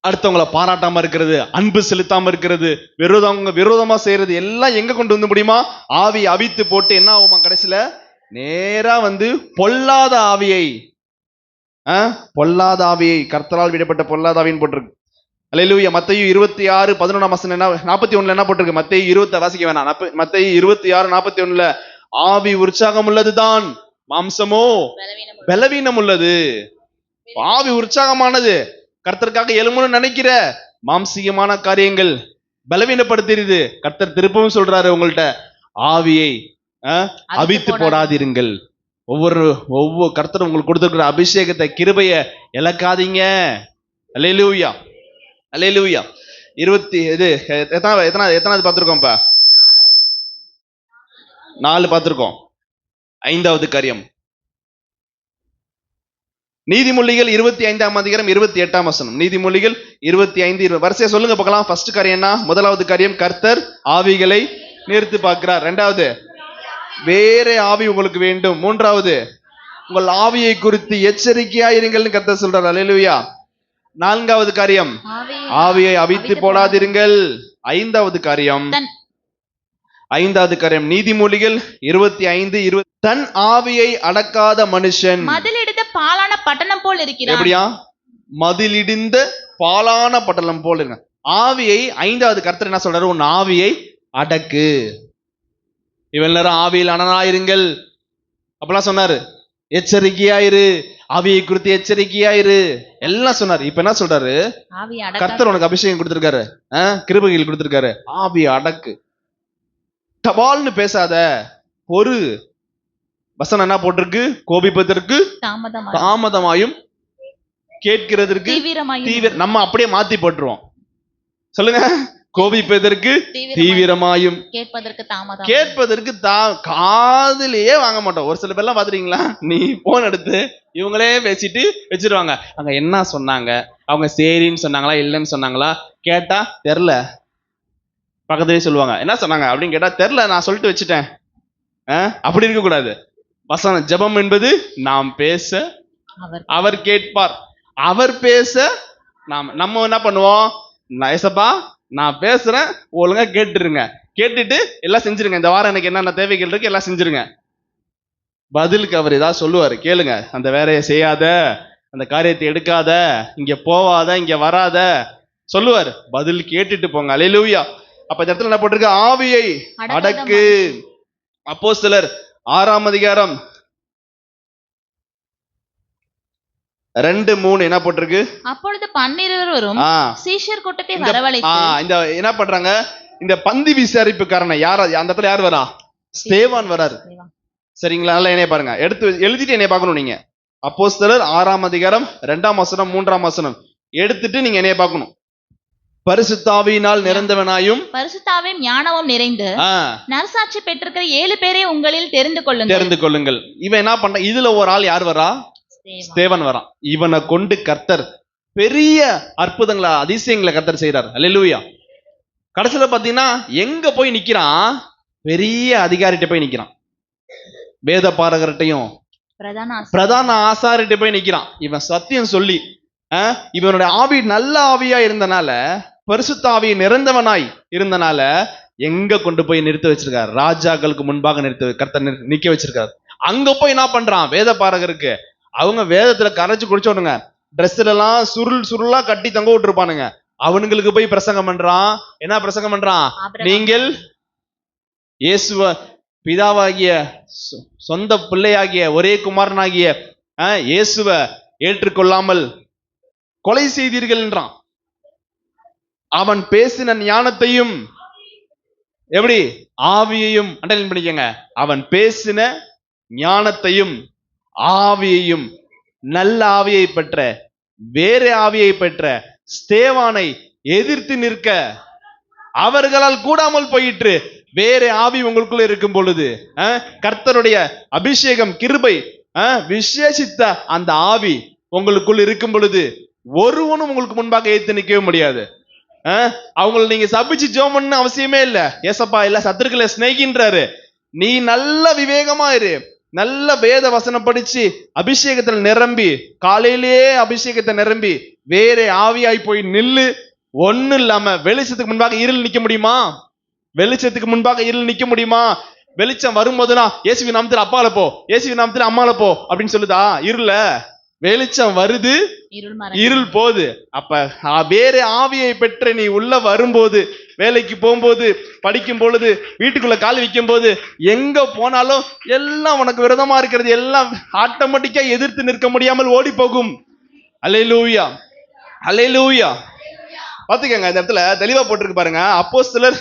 அடுத்தவங்களை பாராட்டாம இருக்கிறது, அன்பு செலுத்தாம இருக்கிறது, விரோதமா செய்யறது எல்லாம் எங்க கொண்டு வந்து முடியுமா? ஆவி அவித்து போட்டு என்ன ஆகுமா? கடைசியில நேரா பொல்லாத ஆவியை, பொல்லாத ஆவியை, கர்த்தரால் விடப்பட்ட பொல்லாத ஆவின்னு போட்டிருக்கு. அல்லேலூயா. மத்தேயு 26:11 41 என்ன போட்டிருக்கு? மத்தேயு 20 வாசிக்க வேணாம். மத்தேயு 26:41 ஆவி உற்சாகம் உள்ளதுதான், மாம்சமோ பலவீனம் உள்ளது. ஆவி உற்சாகமானது, கர்த்தருக்காக எழுமணும்னு நினைக்கிற மாம்சீகமான காரியங்கள் பலவீனப்படுத்திடுது. கர்த்தர் திருப்பவும் சொல்றாரு, உங்கள்ட்ட ஆவியை அவித்து போடாதீர்கள். ஒவ்வொரு கர்த்தர் உங்களுக்கு கொடுத்திருக்கிற அபிஷேகத்தை, கிருபைய இழக்காதீங்க. அல்லேலூயா, அல்லேலூயா. எத்தனாவது பார்த்திருக்கோம்? இப்ப 4 பார்த்திருக்கோம். 5வது காரியம் நீதிமொழிகள் 25:28. நீதிமொழிகள் 25 வரிசையா சொல்லுங்க பார்க்கலாம். ஃபர்ஸ்ட் காரியம் என்ன? முதலாவது காரியம், கர்த்தர் ஆவிகளை நிறுத்தி பார்க்கிறார். 2வது, வேற ஆவி உங்களுக்கு வேண்டும். 3வது, உங்கள் ஆவியை குறித்து எச்சரிக்கையாயிருங்கள் கர்த்தர் சொல்றார். அல்லேலூயா. 4வது காரியம், ஆவியை அவித்து போடாதீர்கள். 5வது காரியம் நீதிமொழிகள் 25:20 தன் ஆவியை அடக்காத மனுஷன் மதிலிடிந்த பாலான பட்டணம் போல் இருக்கிறான். எப்படியா? மதிலிடிந்த பாலான பட்டணம் போல் இருக்க. ஆவியை 5வது கர்த்தர் என்ன சொல்றாரு? உன் ஆவியை அடக்கு. இவன் நேரம் ஆவியில் அனனாயிருங்கள் அப்பெல்லாம் சொன்னாரு. எச்சரிக்கையாயிரு, ஆவியை குறித்து எச்சரிக்கையாயிரு எல்லாம் சொன்னாரு. இப்ப என்ன சொல்றாரு? கர்த்தர் உனக்கு அபிஷேகம் கொடுத்திருக்காரு, கிருபைகள் கொடுத்திருக்காரு, ஆவியை அடக்கு. டபால்னு பேசாத, ஒரு வசனம் என்ன போட்டிருக்கு? கோபிப்பதற்கு தாமதமாயும் கேட்கிறதற்கு தீவிரம். நம்ம அப்படியே மாத்தி போட்டுருவோம். சொல்லுங்க, கோபிப்பதற்கு தீவிரமாயும் கேட்பதற்கு காதுலயே வாங்க மாட்டோம். ஒரு சில பேர்லாம் பாத்துறீங்களா, நீ போன் எடுத்து இவங்களே பேசிட்டு வச்சிருவாங்க. அங்க என்ன சொன்னாங்க, அவங்க சரின்னு சொன்னாங்களா இல்லைன்னு சொன்னாங்களா, கேட்டா தெரியல. பக்கத்துலயே சொல்லுவாங்க, என்ன சொன்னாங்க அப்படின்னு கேட்டா தெரியல, நான் சொல்லிட்டு வச்சுட்டேன். அப்படி இருக்க கூடாது. வசனம் ஜெபம் என்பது நாம் பேச அவர் கேட்பார், அவர் பேச நம்ம என்ன பண்ணுவோம்? ஏசப்பா நான் பேசுறேன், ஒழுங்கா கேட்டுருங்க, கேட்டுட்டு எல்லாம் செஞ்சிருங்க. இந்த வாரம் எனக்கு என்னென்ன தேவைகள் இருக்கு எல்லாம் செஞ்சிருங்க. பதிலுக்கு அவர் ஏதாவது சொல்லுவாரு, கேளுங்க. அந்த வேலையை செய்யாத, அந்த காரியத்தை எடுக்காத, இங்க போவாத, இங்க வராத சொல்லுவார். பதில் கேட்டுட்டு போங்க. அல்லேலூயா. அப்ப இந்த இடத்துல என்ன போட்டிருக்கு? ஆவியை அடக்கு. அப்போஸ்தலர் 6:2 என்ன போட்டிருக்கு? அப்பொழுது 12 சீஷர் கூட்டத்தை வரவழைத்து இந்த என்ன பண்றாங்க? இந்த பந்தி விசாரிப்புக்காரன் யார்? அந்த இடத்துல யார் வரா? ஸ்தேவான் வராரு. சரிங்களா? நல்லா என்னைய பாருங்க, எழுதிட்டு என்னைய பார்க்கணும் நீங்க. அப்போஸ்தலர் 6:2 3 எடுத்துட்டு நீங்க என்னைய பார்க்கணும். பரிசுத்தாவியினால் நிறைந்தவனாயும் பரிசுத்தாவின் ஞானமும் நிறைந்து நற்சாட்சி பெற்றிருக்கிற 7 பேரை உங்களில் தெரிந்து கொள்ளுங்கள். இவன் என்ன பண்ற? இதுல ஒரு ஆள் யார் வரா? ஸ்தேவான் வரான். இவனை கொண்டு கர்த்தர் பெரிய அற்புதங்களை, அதிசயங்களை கர்த்தர் செய்யறார். அல்லேலூயா. கடைசியில பாத்தீங்கன்னா எங்க போய் நிக்கிறான்? பெரிய அதிகாரிட்ட போய் நிக்கிறான். வேத பாரகர்கிட்டையும் பிரதான ஆசாரிட்ட போய் நிக்கிறான். இவன் சத்தியம் சொல்லி, இவனுடைய ஆவி நல்ல ஆவியா இருந்தனால, பரிசுத்த ஆவியை நிறைந்தவனாய் இருந்தனால எங்க கொண்டு போய் நிறுத்த வச்சிருக்காரு? ராஜாக்களுக்கு முன்பாக கர்த்தர் நிக்க வச்சிருக்காரு. அங்க போய் என்ன பண்றான்? வேத பாரகருக்கு அவங்க வேதத்துல கரைச்சு குடிச்சோடுங்க, ட்ரெஸ்ல எல்லாம் சுருளா கட்டி தங்க விட்டுருப்பானுங்க. அவனுங்களுக்கு போய் பிரசங்கம் பண்றான். என்ன பிரசங்கம் பண்றான்? நீங்கள் இயேசுவ பிதாவாகிய சொந்த பிள்ளையாகிய ஒரே குமாரனாகிய இயேசுவ ஏற்றுக்கொள்ளாமல் கொலை செய்தீர்கள் என்றான். அவன் பேசின ஞானத்தையும், எப்படி, ஆவியையும் அண்டர்லைன் பண்ணிக்கங்க. அவன் பேசின ஞானத்தையும் ஆவியையும், நல்ல ஆவியை பெற்ற வேற ஆவியை பெற்ற ஸ்தேவானை எதிர்த்து நிற்க அவர்களால் கூடாமல் போயிற்று. வேற ஆவி உங்களுக்குள்ள இருக்கும் பொழுது, கர்த்தருடைய அபிஷேகம், கிருபை, விசேஷித்த அந்த ஆவி உங்களுக்குள் இருக்கும் பொழுது ஒருவனும் உங்களுக்கு முன்பாக ஏத்து நிற்கவே முடியாது. அவங்களை நீங்க சபிச்சு ஜெபம் பண்ண அவசியமே இல்ல. ஏசப்பா இல்ல சத்துருக்களை சிநேகின்றாரு. நீ நல்ல விவேகமா இரு, நல்ல வேத வசனம் படிச்சு அபிஷேகத்துல நிரம்பி, காலையிலேயே அபிஷேகத்தை நிரம்பி வேற ஆவியாய் போய் நில்லு. ஒண்ணு இல்லாம வெளிச்சத்துக்கு முன்பாக இருள் நிக்க முடியுமா? வெளிச்சத்துக்கு முன்பாக இருள் நிக்க முடியுமா? வெளிச்சம் வரும்போதுதான் இயேசுவின் நாமத்தில் அப்பால போ, இயேசுவின் நாமத்தில் அம்மால போ அப்படின்னு சொல்லுதா? இருள வெளிச்சம் வருது, இருள் போகுது. அப்ப வேற ஆவியை பெற்ற நீ உள்ள வரும்போது, வேலைக்கு போகும்போது, படிக்கும் பொழுது, வீட்டுக்குள்ள கால் வைக்கும் போது, எங்க போனாலும் எல்லாம் உனக்கு விரோதமா இருக்கிறது எல்லாம் ஆட்டோமேட்டிக்கா எதிர்த்து நிற்க முடியாமல் ஓடி போகும். அல்லேலூயா, அல்லேலூயா. பாத்துக்கங்க, இந்த இடத்துல தெளிவா போட்டிருக்கு பாருங்க. அப்போஸ்தலர்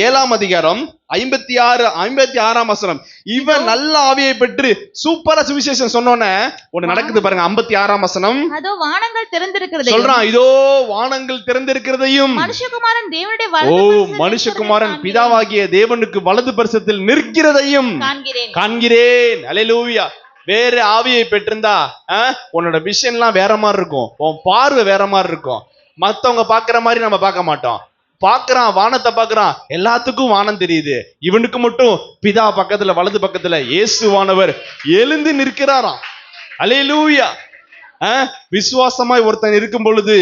7ஆம் அதிகாரம் 56ஆம் வசனம். இவன் நல்ல ஆவியை பெற்று சூப்பரா சுவிசேஷம் சொன்னோன்னே ஒண்ணு நடக்குது பாருங்க. 56ஆம் வசனம். அதோ வானங்கள் திறந்திருக்கிறது சொல்றான். இதோ வானங்கள் திறந்திருக்கிறதையும் மனுஷகுமாரன் தேவனுடைய வலது மனுஷகுமாரன் பிதாவாகிய தேவனுக்கு வலது பரிசத்தில் நிற்கிறதையும் காண்கிறேன். அல்லேலூயா. வேற ஆவியை பெற்றிருந்தா உன்னோட விஷன் எல்லாம் வேற மாதிரி இருக்கும், உன் பார்வை வேற மாதிரி இருக்கும். மத்தவங்க பாக்குற மாதிரி நம்ம பார்க்க மாட்டோம். பாக்குறான், வானத்தை பாக்குறான், எல்லாத்துக்கும் வானம் தெரியுது. இவனுக்கு மட்டும் பிதா பக்கத்துல வலது பக்கத்துல இயேசுவானவர் எழுந்து நிற்கிறாராம். அல்லேலூயா. விசுவாசமாய் ஒருத்தன் இருக்கும் பொழுது,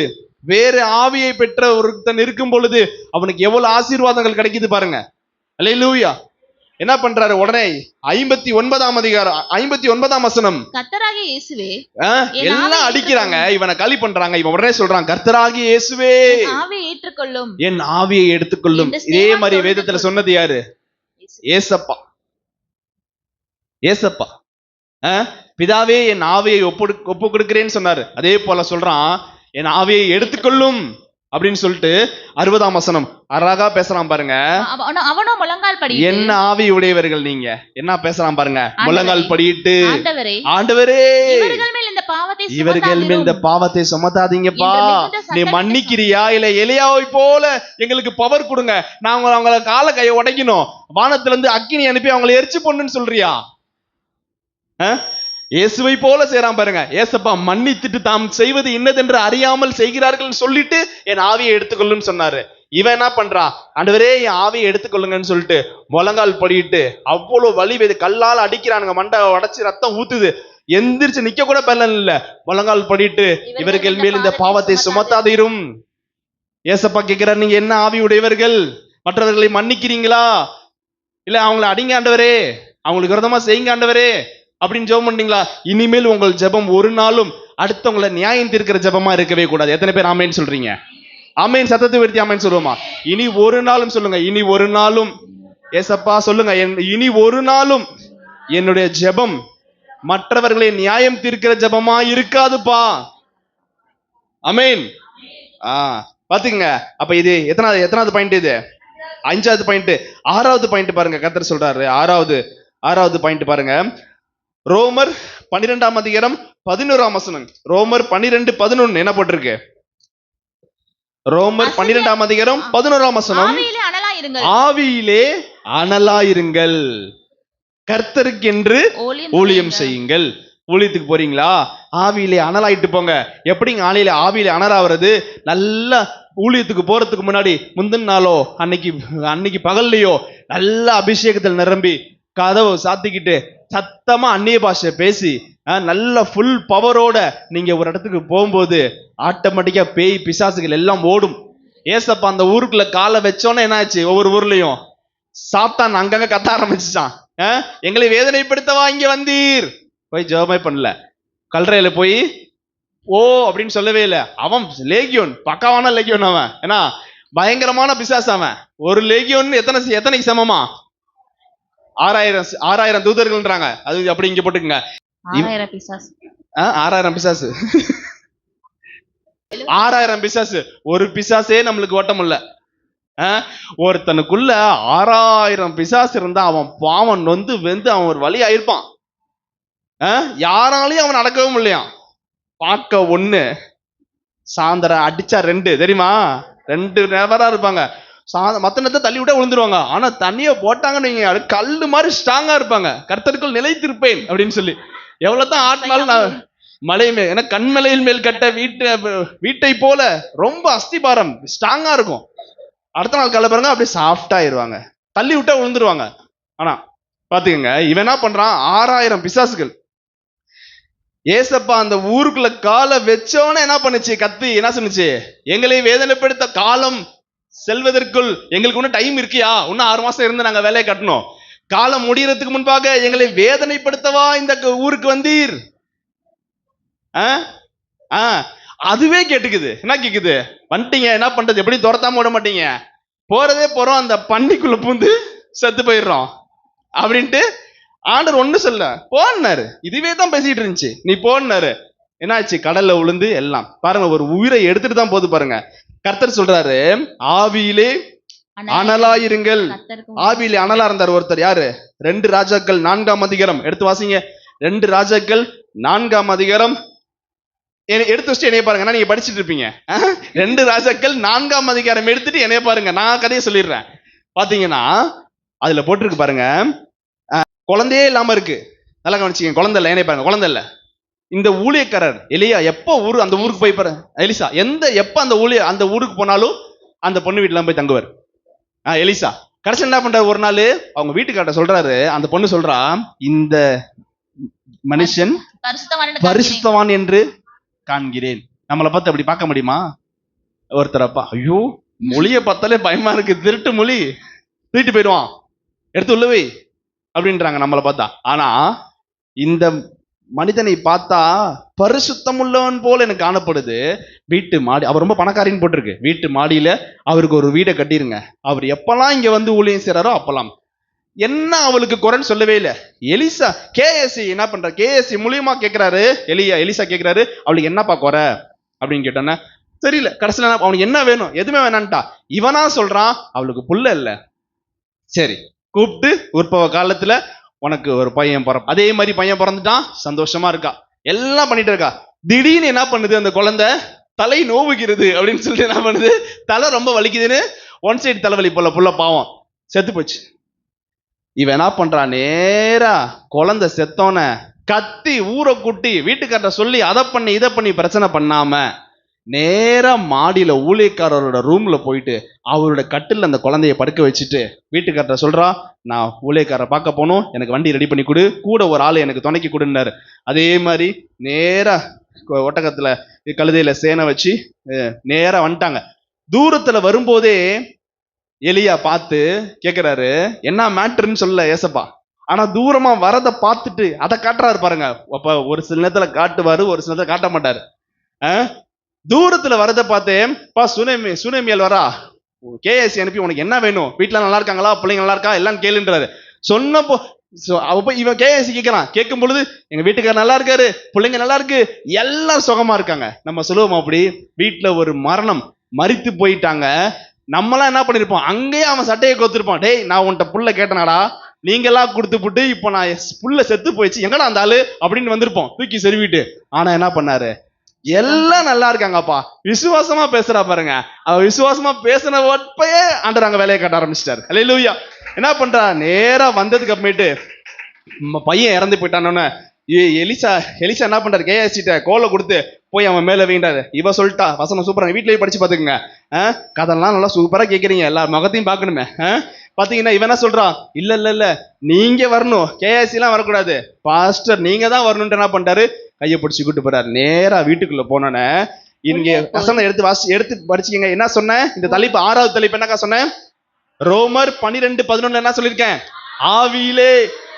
வேற ஆவியை பெற்ற ஒருத்தன் இருக்கும் பொழுது அவனுக்கு எவ்வளவு ஆசீர்வாதங்கள் கிடைக்குது பாருங்க. அல்லேலூயா. என்ன பண்றாரு உடனே? 59ஆம் அதிகாரம் 59ஆம் வசனம். கர்த்தராகிய இயேசுவே, எல்லாம் அடிக்கிறாங்க, இவனை களி பண்றாங்க. இவன் உடனே சொல்றான், கர்த்தராகிய இயேசுவே ஆவியை ஏற்றுக்கொள்ளும், என் ஆவியை எடுத்துக்கொள்ளும். இதே மாதிரி வேதத்துல சொன்னது யாரு? ஏசப்பா. ஏசப்பா பிதாவே என் ஆவியை ஒப்பு கொடுக்கிறேன்னு சொன்னாரு. அதே போல சொல்றான், என் ஆவியை எடுத்துக்கொள்ளும் அப்படின்னு சொல்லிட்டு 60ஆம் வசனம் அழகா பேசலாம் பாருங்க. அவனோ முழங்கால் படியிட்டு, என்ன ஆவி உடையவர்கள் நீங்க, என்ன பேசலாம் பாருங்க. முழங்கால் படியிட்டு, ஆண்டவரே இவர்கள் மேல் இந்த பாவத்தை சுமத்தாதீங்கப்பா, நீ மன்னிக்கிறியா? இல்ல எலியாவை போல எங்களுக்கு பவர் கொடுங்க, நாங்க அவங்கள கால கையை உடைக்கணும், வானத்துல இருந்து அக்கினி அனுப்பி அவங்களை எரிச்சு போடணும்னு சொல்றியா? இயேசுவை போல செய்யறான் பாருங்க. ஏசப்பா மன்னித்துட்டு தாம் செய்வது இன்னதென்று அறியாமல் செய்கிறார்கள் சொல்லிட்டு என் ஆவியை எடுத்துக்கொள்ளுன்னு சொன்னாரு. இவன் என்ன பண்றான்? ஆண்டவரே என் ஆவியை எடுத்துக்கொள்ளுங்கன்னு சொல்லிட்டு முழங்கால் படிட்டு அவ்வளவு வலி, கல்லால் அடிக்கிறானுங்க, மண்டை உடைச்சு ரத்தம் ஊத்துது, எந்திரிச்சு நிக்க கூட பலன் இல்ல. முழங்கால் படிட்டு இவர்கள் மேல் இந்த பாவத்தை சுமத்தாதீரும். ஏசப்பா கேட்கிறார், நீங்க என்ன ஆவி உடையவர்கள்? மற்றவர்களை மன்னிக்கிறீங்களா? இல்ல அவங்களை அடிங்க ஆண்டவரே, அவங்களுக்கு விரோதமா செய்யுங்க ஆண்டவரே அப்படின்னு ஜெபம் பண்ணீங்களா? இனிமேல் உங்கள் ஜெபம் ஒரு நாளும் அடுத்தவங்களை நியாயம் தீர்க்கிற ஜெபமா இருக்கவே கூடாது. எத்தனை பேர் ஆமேன்னு சொல்றீங்க? ஆமேன். சத்தத்தை உயர்த்தி ஆமேன்னு சொல்லுவோமா? இனி ஒரு நாளும் சொல்லுங்க, இனி ஒரு நாளும். ஏசப்பா சொல்லுங்க, இனி ஒரு நாளும் என்னுடைய ஜெபம் மற்றவர்களை நியாயம் தீர்க்கிற ஜெபமா இருக்காதுப்பா. ஆமேன். பாத்துக்கங்க. அப்ப இது எத்தனாவது பாயிண்ட்? இது 5வது பாயிண்ட். 6வது பாயிண்ட் பாருங்க. கர்த்தர் சொல்றாரு, ஆறாவது பாயிண்ட் பாருங்க. ரோமர் 12ஆம் அதிகாரம் 11ஆம் வசனம். ரோமர் 12:11 என்ன போட்டிருக்கு? ரோமர் 12ஆம் அதிகாரம் 11ஆம் வசனம். ஆவியிலே அனலாயிருங்கள், கர்த்தருக்கென்று ஊழியம் செய்யுங்கள். ஊழியத்துக்கு போறீங்களா? ஆவியிலே அனலாயிட்டு போங்க. எப்படிங்க ஆவியிலே அனலாவது? நல்ல ஊழியத்துக்கு போறதுக்கு முன்னாடி முந்தின நாளோ அன்னைக்கு பகல்லையோ நல்ல அபிஷேகத்தில் நிரம்பி கதவை சாத்திக்கிட்டு சத்தமா அந்நிய பாஷை பேசி நல்ல ஃபுல் பவரோட நீங்க ஒரு இடத்துக்கு போகும்போது ஆட்டோமேட்டிக்கா பேய் பிசாசுகள் எல்லாம் ஓடும். ஏசப்பா அந்த ஊருக்குள்ள காலை வச்சோன்னே என்ன ஆச்சு? ஒவ்வொரு ஊர்லயும் சாத்தான் அங்கங்க கத்த ஆரம்பிச்சுட்டான். எங்களை வேதனைப்படுத்தவா இங்க வந்தீர்? போய் ஜெபமே பண்ணல. கல்றையில போய் ஓ அப்படின்னு சொல்லவே இல்லை. அவன் லேகியோன், பக்காவான லேகியோன் அவன். ஏன்னா பயங்கரமான பிசாசு அவன். ஒரு லேகியோன் எத்தனைக்கு சமமா? 6000 தூதர்கள்ன்றாங்க. அது அப்படி இங்க போட்டுக்குங்க. 6000 பிசாசு. 6000 பிசாசு. 6000 பிசாசு. ஒரு பிசாசே நம்மளுக்கு ஓட்ட முடியல. ஒருத்தனுக்குள்ள 6000 பிசாசு இருந்தா அவன் பாவம் நொந்து வெந்து அவன் ஒரு வழி ஆயிருப்பான். யாராலையும் அவன் நடக்கவும் இல்லையா. பார்க்க 1, சாயந்தரம் அடிச்சா 2, தெரியுமா? 2 நபரா இருப்பாங்க. மத்த நேரத்தை தள்ளி விட்டா விழுந்துருவாங்க. ஆனா தண்ணிய போட்டாங்கன்னு நீங்க கல்லு மாதிரி ஸ்ட்ராங்கா இருப்பாங்க. கர்த்தருக்குள் நிலைத்திருப்பேன் அப்படின்னு சொல்லி எவ்வளவுதான் ஆட்டினாலும் நான் மலையுமே ஏன்னா கண்மலையின் மேல் கட்ட வீட்டை போல ரொம்ப அஸ்திபாரம் ஸ்ட்ராங்கா இருக்கும். அடுத்த நாள் காலை பாருங்க அப்படியே சாஃப்டா ஆயிருவாங்க. தள்ளி விட்டா விழுந்துருவாங்க. ஆனா பாத்துக்கங்க, இவன் என்ன பண்றான்? 6000 பிசாசுகள். ஏசப்பா அந்த ஊருக்குள்ள காலை வச்சோன்னு என்ன பண்ணுச்சு? கத்தி என்ன சொன்னுச்சு? எங்களை வேதனைப்படுத்த காலம் செல்வதற்குள் எங்களுக்கு ஒன்னும் டைம் இருக்கியா? இன்னும் 6 மாசம் இருந்து நாங்க வேலையை கட்டணும். காலம் முடியறதுக்கு முன்பாக எங்களை வேதனைப்படுத்தவா இந்த ஊருக்கு வந்தீர்? அதுவே கேட்டுக்குது. என்ன கேக்குது? வந்துட்டீங்க, என்ன பண்றது? எப்படி துரத்தாம விட மாட்டீங்க? போறதே போறோம், அந்த பன்னிக்குள்ள பூந்து செத்து போயிடுறோம் அப்படின்ட்டு ஆண்டவர் ஒண்ணு சொல்ல போனாரு. இதுவே தான் பேசிட்டு இருந்துச்சு. நீ போனாரு, என்னாச்சு? கடல்ல விழுந்து எல்லாம் பாருங்க, ஒரு உயிரை எடுத்துட்டு தான் போது பாருங்க. கர்த்தர் சொல்றாரு, ஆவியிலே அனலாயிருங்கள். ஆவியிலே அனலா இருந்தார் ஒருத்தர். யாரு? 2 ராஜாக்கள் 4ஆம் அதிகாரம் எடுத்து வாசிங்க. 2 ராஜாக்கள் 4ஆம் அதிகாரம் எடுத்து வச்சுட்டு என்னைய பாருங்க. நீங்க படிச்சுட்டு இருப்பீங்க. 2 ராஜாக்கள் 4ஆம் அதிகாரம் எடுத்துட்டு என்னைய பாருங்க. நான் கதையை சொல்லிடுறேன். பாத்தீங்கன்னா அதுல போட்டிருக்கு பாருங்க, குழந்தையே இல்லாம இருக்கு. நல்லா கவனிச்சிங்க. குழந்தை இல்ல, என்னைய பாருங்க, குழந்தை இல்ல. இந்த ஊழியக்காரர் எலியா எப்போ அந்த ஊருக்கு போய் பாரு, எலிசா எப்ப அந்த ஊருக்கு போனாலும் அந்த பொண்ணு வீட்டுல போய் தங்குவார். எலிசா கடைசி என்ன பண்றாரு? ஒரு நாள் அவங்க வீட்டுக்கார்ட்ட சொல்றாரு, அந்த பொண்ணு சொல்றா, இந்த மனுஷன் பரிசுத்தவான் என்று காண்கிறேன். நம்மளை பார்த்து அப்படி பார்க்க முடியுமா? ஒருத்தரப்பா, ஐயோ மொழியை பார்த்தாலே பயமா இருக்கு, திருட்டு மொழி, தூக்கிட்டு போயிடுவான், எடுத்து உள்ளவை அப்படின்றாங்க நம்மளை பார்த்தா. ஆனா இந்த மனிதனை பார்த்தா பரிசுத்தம் உள்ளவன் போல எனக்கு காணப்படுது. வீட்டு மாடி, அவர் ரொம்ப பணக்காரின்னு போட்டிருக்கு. வீட்டு மாடியில அவருக்கு ஒரு வீடை கட்டிருங்க. அவர் எப்பெல்லாம் இங்க வந்து ஊழியம் செய்றாரோ அப்பெல்லாம் என்ன அவளுக்கு குறைன்னு சொல்லவே இல்லை. எலிசா கேஎஸ்சி என்ன பண்ற? கேஎஸ்சி மூலியமா கேட்கிறாரு எலிசா கேட்கிறாரு, அவளுக்கு என்னப்பா குறை அப்படின்னு கேட்டானே தெரியல. கடைசியில அவனுக்கு என்ன வேணும்? எதுவுமே வேணான்ட்டா. இவனா சொல்றான், அவளுக்கு புள்ள இல்ல. சரி, கூப்பிட்டு உற்பவ காலத்துல உனக்கு ஒரு பையன் பிறப்பு. அதே மாதிரி பையன் பிறந்துட்டான், சந்தோஷமா இருக்கா, எல்லாம் பண்ணிட்டு இருக்கா. திடீர்னு என்ன பண்ணுது? அந்த குழந்தை தலை நோவுகிறது அப்படின்னு சொல்லிட்டு என்ன பண்ணுது? தலை ரொம்ப வலிக்குதுன்னு 1 சைடு தலைவலி போல, புள்ள பாவம் செத்து போச்சு. இவன் என்ன பண்றான்? நேரா குழந்தை செத்தோன கத்தி ஊரை கூட்டி வீட்டுக்கார்ட்ட சொல்லி அதை பண்ணி இதை பண்ணி பிரச்சனை பண்ணாம நேரா மாடியில ஊழியக்காரரோட ரூம்ல போயிட்டு அவரோட கட்டில் அந்த குழந்தைய படுக்க வச்சுட்டு வீட்டுக்கார்ட்ட சொல்றா, நான் ஊழியக்காரரை பார்க்க போனோம், எனக்கு வண்டி ரெடி பண்ணி கொடு, கூட ஒரு ஆளு எனக்கு துணைக்கி கொடுன்னாரு. அதே மாதிரி நேரா ஒட்டகத்துல கழுதையில சேனை வச்சு நேரா வந்துட்டாங்க. தூரத்துல வரும்போதே எலியா பார்த்து கேட்கிறாரு, என்ன மேட்டர்ன்னு சொல்ல ஏசப்பா. ஆனா தூரமா வரத பார்த்துட்டு அதை காட்டுறாரு பாருங்க. அப்ப ஒரு சில நேரத்துல காட்டுவாரு, ஒரு சில நேரத்துல காட்ட மாட்டாரு. தூரத்துல வரத பார்த்தேன், சுனேமியல் வரா, கேஎஸ்சி அனுப்பி உனக்கு என்ன வேணும், வீட்டுல நல்லா இருக்காங்களா, பிள்ளைங்க நல்லா இருக்கா, எல்லாம் கேளுன்றாரு. சொன்னப்போ அப்ப இவன் கேஎஸ்சி கேட்கறான். கேட்கும் பொழுது எங்க வீட்டுக்காரர் நல்லா இருக்காரு, பிள்ளைங்க நல்லா இருக்கு, எல்லாம் சுகமா இருக்காங்க. நம்ம சொல்லுவோம் அப்படி, வீட்டுல ஒரு மரணம், மரித்து போயிட்டாங்க, நம்மளாம் என்ன பண்ணிருப்போம்? அங்கேயே அவன் சட்டையை கோத்திருப்பான். டேய், நான் உன்கிட்ட புள்ள கேட்டனாடா, நீங்கெல்லாம் கொடுத்து புட்டு இப்போ நான் புள்ள செத்து போயிடுச்சு, எங்கடா அந்த ஆளு அப்படின்னு வந்திருப்போம் தூக்கி செருவிட்டு. ஆனா என்ன பண்ணாரு? எல்லாம் நல்லா இருக்காங்கப்பா, விசுவாசமா பேசுறா பாருங்க. அவ விசுவாசமா பேசின ஒப்பையே ஆண்டவர் அங்க வேலையை கட்ட ஆரம்பிச்சிட்டாரு. அல்லேலூயா. என்ன பண்றா? நேரா வந்ததுக்கு அப்புறமேட்டு பையன் இறந்து போயிட்டானோன்னு எலிசா என்ன பண்றாரு? கேஎஸ்சிட்ட கோலை கொடுத்து போய் அவன் மேல வீண்டாரு. இவ சொல்லிட்டா, வசனம் சூப்பரா, வீட்லயே படிச்சு பாத்துக்கோங்க, கதெல்லாம் நல்லா சூப்பரா கேட்கறீங்க, எல்லா முகத்தையும் பாக்கணுமே. பாத்தீங்கன்னா இவன் என்ன சொல்றான்? இல்ல நீங்க வரணும், கேஎஸ்சி எல்லாம் வரக்கூடாது, பாஸ்டர் நீங்க தான் வரணும்னு என்ன பண்றாரு? கையை பிடிச்சு கூட்டு போறாரு. நேரா வீட்டுக்குள்ள போனோன்னு இங்க வசனம் எடுத்து படிச்சுக்கங்க. என்ன சொன்னேன்? இந்த தலைப்பு 6வது தலைப்பு என்னக்கா சொன்னேன்? ரோமர் 12:11 என்ன சொல்லியிருக்கேன்? ஆவியிலே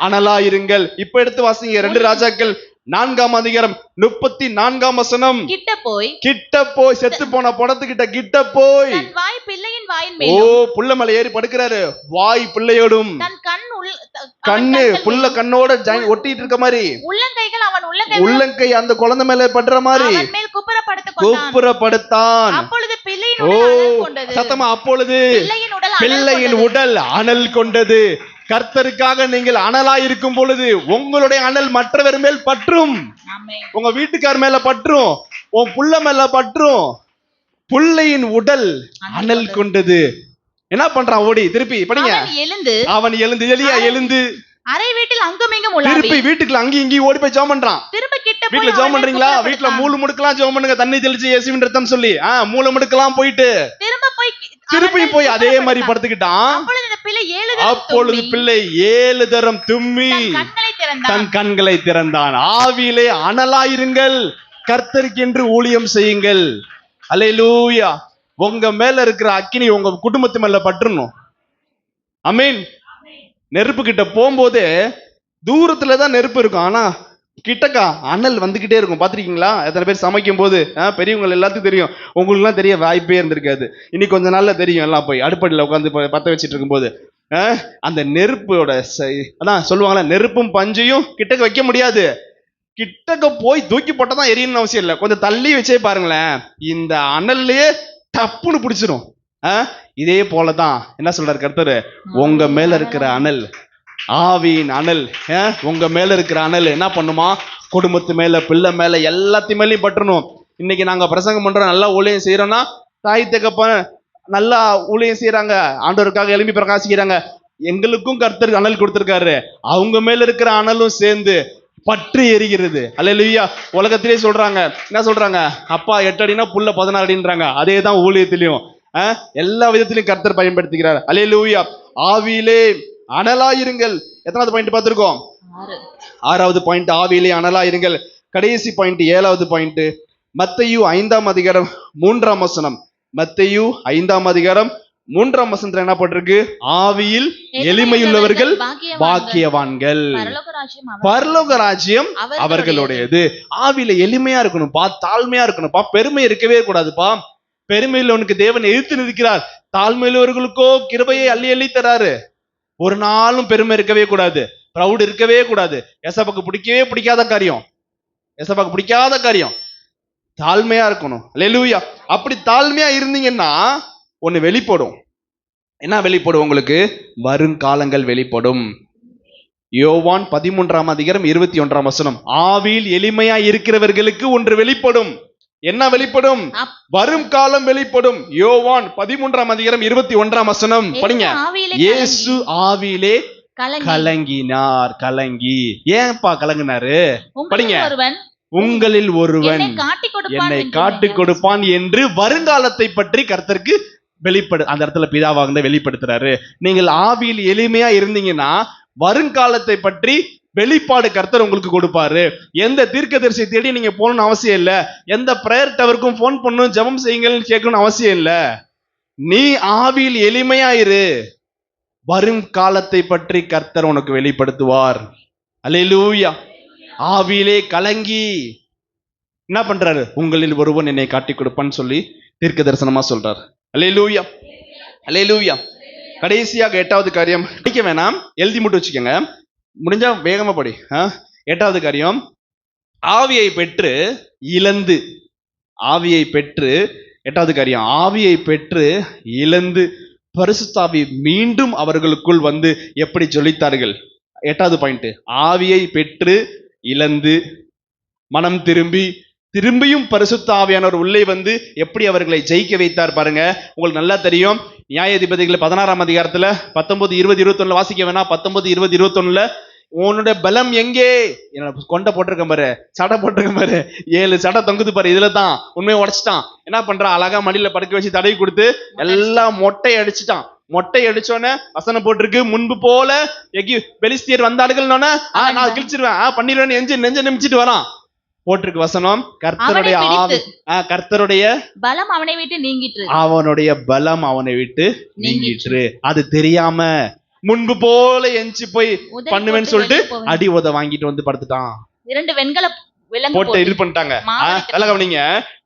அனலாயிருங்கள். இப்ப எடுத்து வாசிங்க 2 ராஜாக்கள் 4ஆம் அதிகாரம் 34ஆம் வசனம். கிட்ட போய் செத்து போன படத்துக்கிட்ட கிட்ட போய் வாய் பிள்ளையின் வாயின் மேலும், புள்ள மேல ஏறி படுக்கிறாரு, வாய் பிள்ளையோடும், தன் கண் கண்ணு புள்ள கண்ணோட ஒட்டிட்டு இருக்க மாதிரி, உள்ளங்கைகள் அவன் உள்ளங்கை அந்த குழந்தை மேல படுற மாதிரி அவன் மேல் குப்புறப்படுத்தான். அப்பொழுது பிள்ளையின் உடல் அனல் கொண்டது. சத்தமா, அப்பொழுது பிள்ளையின் உடல் அனல் கொண்டது. கர்த்தருக்காக நீங்கள் அனலாய் இருக்கும் பொழுது உங்களுடைய அனல் மற்றவர் மேல் பற்றும். உங்க வீட்டுக்கார் மேல பற்றும், உன் புள்ள மேல பற்றும். பிள்ளையின் உடல் அனல் கொண்டது. என்ன பண்றான்? ஓடி திருப்பி படிங்க. அவன் எழுந்து எலியா எழுந்து அரை வீட்டில் அங்கும் இங்கும் திருப்பி வீட்டுக்குள்ள அங்கேயும் இங்கேயும் ஓடி போய் ஜெபம் பண்றான். வீட்டுல ஜெபம் பண்றீங்களா? வீட்டுல மூளை முடுக்கலாம் ஜெபம் பண்ணுங்க, தண்ணி தெளிச்சு இயேசுவின் ரத்தம் சொல்லி மூளை முடுக்கலாம் போயிட்டு திருப்பி போய் அதே மாதிரி படுத்துக்கிட்டான். அப்பொழுது பிள்ளை 7 தரம் தும்மி தன் கண்களை திறந்தான். ஆவியிலே அனலாயிருங்கள், கர்த்தருக்கென்று ஊழியம் செய்யுங்கள். அல்லேலூயா. உங்க மேல இருக்கிற அக்கினி உங்க குடும்பத்து மேல பற்றணும். ஆமென். நெருப்பு கிட்ட போகும்போது தூரத்துலதான் நெருப்பு இருக்கும், ஆனா கிட்டக்கா அனல் வந்துகிட்டே இருக்கும். பாத்திருக்கீங்களா? எத்தனை பேர் சமைக்கும் போது பெரியவங்க எல்லாத்துக்கும் தெரியும், உங்களுக்கு எல்லாம் தெரிய வாய்ப்பே இருந்திருக்காது. இன்னைக்கு கொஞ்ச நாள்ல தெரியும். எல்லாம் போய் அடுப்படியில உட்காந்து பத்த வச்சிட்டு இருக்கும் போது அந்த நெருப்போட அதான் சொல்லுவாங்களா, நெருப்பும் பஞ்சையும் கிட்டக்க வைக்க முடியாது. கிட்டக்க போய் தூக்கி போட்டதான் எரியணும்னு அவசியம் இல்லை, கொஞ்சம் தள்ளி வச்சே பாருங்களேன், இந்த அனல்லையே டப்புன்னு பிடிச்சிரும். இதே போலதான் என்ன சொல்றாரு கர்த்தர், உங்க மேல இருக்கிற அனல், ஆவியின் அனல், உங்க மேல இருக்கிற அனல் என்ன பண்ணுமா, குடும்பத்து மேல, பிள்ளை மேல, எல்லாத்து மேலயும் பற்றணும். இன்னைக்கு நாங்க பிரசங்கம் பண்றோம், நல்லா ஊழியம் செய்யறோம்னா தாய் தகப்பன் நல்லா ஊழியம் செய்யறாங்க, ஆண்டவருக்காக எழுப்பி பிரகாசிக்கிறாங்க. எங்களுக்கும் கர்த்தர் அனல் கொடுத்திருக்காரு, அவங்க மேல இருக்கிற அனலும் சேர்ந்து பற்றி எரிகிறது. அல்லேலூயா. உலகத்திலே சொல்றாங்க, என்ன சொல்றாங்க, அப்பா 8 அடினா புள்ள 16 அடின்றாங்க. அதே தான் ஊழியத்திலையும் எல்லா விதத்திலையும் கர்த்தர் பயன்படுத்துகிறார். அல்லேலூயா. ஆவியிலே அனலாயிருங்கள். எத்தனாவது பாயிண்ட் பார்த்திருக்கோம்? 6வது பாயிண்ட், ஆவியிலே அனலாயிருங்கள். கடைசி பாயிண்ட் 7வது பாயிண்ட், மத்தேயு 5ஆம் அதிகாரம் 3ஆம் வசனம். மத்தேயு 5ஆம் அதிகாரம் 3ஆம் வசனத்துல என்ன போட்டிருக்கு? ஆவியில் எளிமையுள்ளவர்கள் பாக்கியவான்கள், பரலோக ராஜ்யம் அவர்களுடையது. ஆவியில எளிமையா இருக்கணும்பா, தாழ்மையா இருக்கணும்பா, பெருமை இருக்கவே கூடாதுப்பா. பெருமையில் உனக்கு தேவன் எதிர்த்து நிற்கிறார். தாழ்மையுள்ளவர்களுக்கோ கிருபையை அள்ளி அள்ளி தராரு. ஒரு நாளும் பெருமை இருக்கவே கூடாது, ப்ரௌட் இருக்கவே கூடாது. ஏசப்பாக்கு பிடிக்கவே பிடிக்காத காரியம், ஏசப்பாக்கு பிடிக்காத காரியம். தாழ்மையா இருக்கணும். அல்லேலூயா. அப்படி தாழ்மையா இருந்தீங்கன்னா ஒண்ணு வெளிப்படும். என்ன வெளிப்படும்? உங்களுக்கு வருங்காலங்கள் வெளிப்படும். யோவான் 13ஆம் அதிகாரம் 21ஆம் வசனம், ஆவியில் எளிமையா இருக்கிறவர்களுக்கு ஒன்று வெளிப்படும். என்ன வெளிப்படும்? வரும் காலம் வெளிப்படும். யோவான் 13ஆம் அதிகாரம் 21ஆம் வசனம் படிங்க. இயேசு ஆவியிலே கலங்கினார். கலங்கி ஏன்பா கலங்கினாரு? படிங்க. உங்களில் ஒருவன் என்னை காட்டிக் கொடுப்பான் என்று வருங்காலத்தை பற்றி கர்த்தருக்கு அந்த இடத்துல பிதாவாக வெளிப்படுத்துறாரு. நீங்கள் ஆவியில் எளிமையா இருந்தீங்கன்னா வருங்காலத்தை பற்றி வெளிப்பாடு கர்த்தர் உங்களுக்கு கொடுப்பாரு. எந்த தீர்க்கதரிசி தேடி நீங்க போகணும்னு அவசியம் இல்ல, எந்த பிரேயர் டவருக்கும் போன் பண்ணணும் ஜெபம் செய்யுங்கன்னு கேட்கணும்னு அவசியம் இல்ல. நீ ஆவியில் எளிமையா இரு, வரும் காலத்தை பற்றி கர்த்தர் உனக்கு வெளிப்படுத்துவார். அல்லேலூயா. ஆவியிலே கலங்கி என்ன பண்றாரு? உங்களில் ஒருவன் என்னை காட்டி கொடுப்பான்னு சொல்லி தீர்க்க தரிசனமா சொல்றாரு. அல்லேலூயா. அல்லேலூயா. கடைசியாக 8வது காரியம், படிக்க வேணாம், எழுதி மட்டும் வச்சுக்கோங்க, முடிஞ்சா வேகமா படி. 8வது காரியம், ஆவியை பெற்று இழந்து. ஆவியை பெற்று 8வது காரியம், ஆவியை பெற்று இழந்து பரிசுத்த ஆவி மீண்டும் அவர்களுக்குள் வந்து எப்படி ஜொலித்தார்கள். 8வது பாயிண்ட், ஆவியை பெற்று இழந்து மனம் திரும்பியும் பரிசுத்த ஆவியானவர் உள்ளே வந்து எப்படி அவர்களை ஜெயிக்க வைத்தார் பாருங்க. உங்களுக்கு நல்லா தெரியும். நியாயாதிபதிகள் 16ஆம் அதிகாரத்துல 19, 20, 21 வாசிக்க வேணா. 19, 20, 21 உன்னுடைய பலம் எங்கே? கொண்ட போட்டிருக்கேன் பாரு, சடை போட்டிருக்கேன் பாரு, 7 சடை தொங்குது பாரு, இதுல தான் உண்மையை உடைச்சிட்டான். என்ன பண்றான்? அழகா மடியில படுக்க வச்சு தடவி கொடுத்து எல்லாம் மொட்டை அடிச்சுட்டான். மொட்டை அடிச்சோன்னே வசனம் போட்டிருக்கு, முன்பு போல பெலிஸ்தியர் வந்தார்கள், நான் கிழிச்சிருவேன், பண்ணிடுவேன், நெஞ்ச நிமிச்சிட்டு வரான். போட்டிருக்கு வசனம். கர்த்தருடைய ஆவி, கர்த்தருடைய பலம் அவனை விட்டு நீங்கிற்று. அவனுடைய பலம் அவனை விட்டு நீங்கிற்று. அது தெரியாம முன்பு போல எஞ்சி போய் பண்ணுவேன்னு சொல்லிட்டு அடி உத வாங்கிட்டு வந்து படுத்துட்டான். 2 வெண்கல போட்டு இது பண்ணிட்டாங்க. கவனிங்க,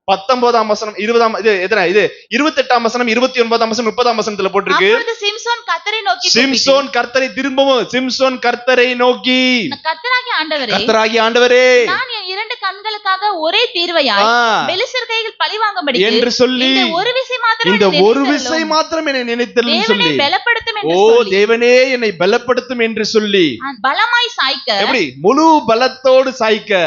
19ஆம் வசனம் 20ஆம் இது எத்தனை இது 28ஆம் வசனம் 29ஆம் வசனம் 30ஆம் வசனத்துல போட்டிருக்கு. அப்பொழுது சிம்சோன் கர்த்தரை நோக்கி சிம்சோன் கர்த்தரை திரும்பவும் சிம்சோன் கர்த்தரை நோக்கி கர்த்தராகிய ஆண்டவரே நான் என் 2 கண்களுக்காக ஒரே தீர்வையாய் பெலிஸ்தர் கையில் பழிவாங்கும்படி என்று சொல்லி இந்த ஒரு விசை மாத்திரம் என்னை நினைத்தருளும் சொல்லி பலப்படுத்தும் ஓ தேவனே என்னை பலப்படுத்தும் என்று சொல்லி பலமாய் சாய்க்க எப்படி முழு பலத்தோடு சாய்க்க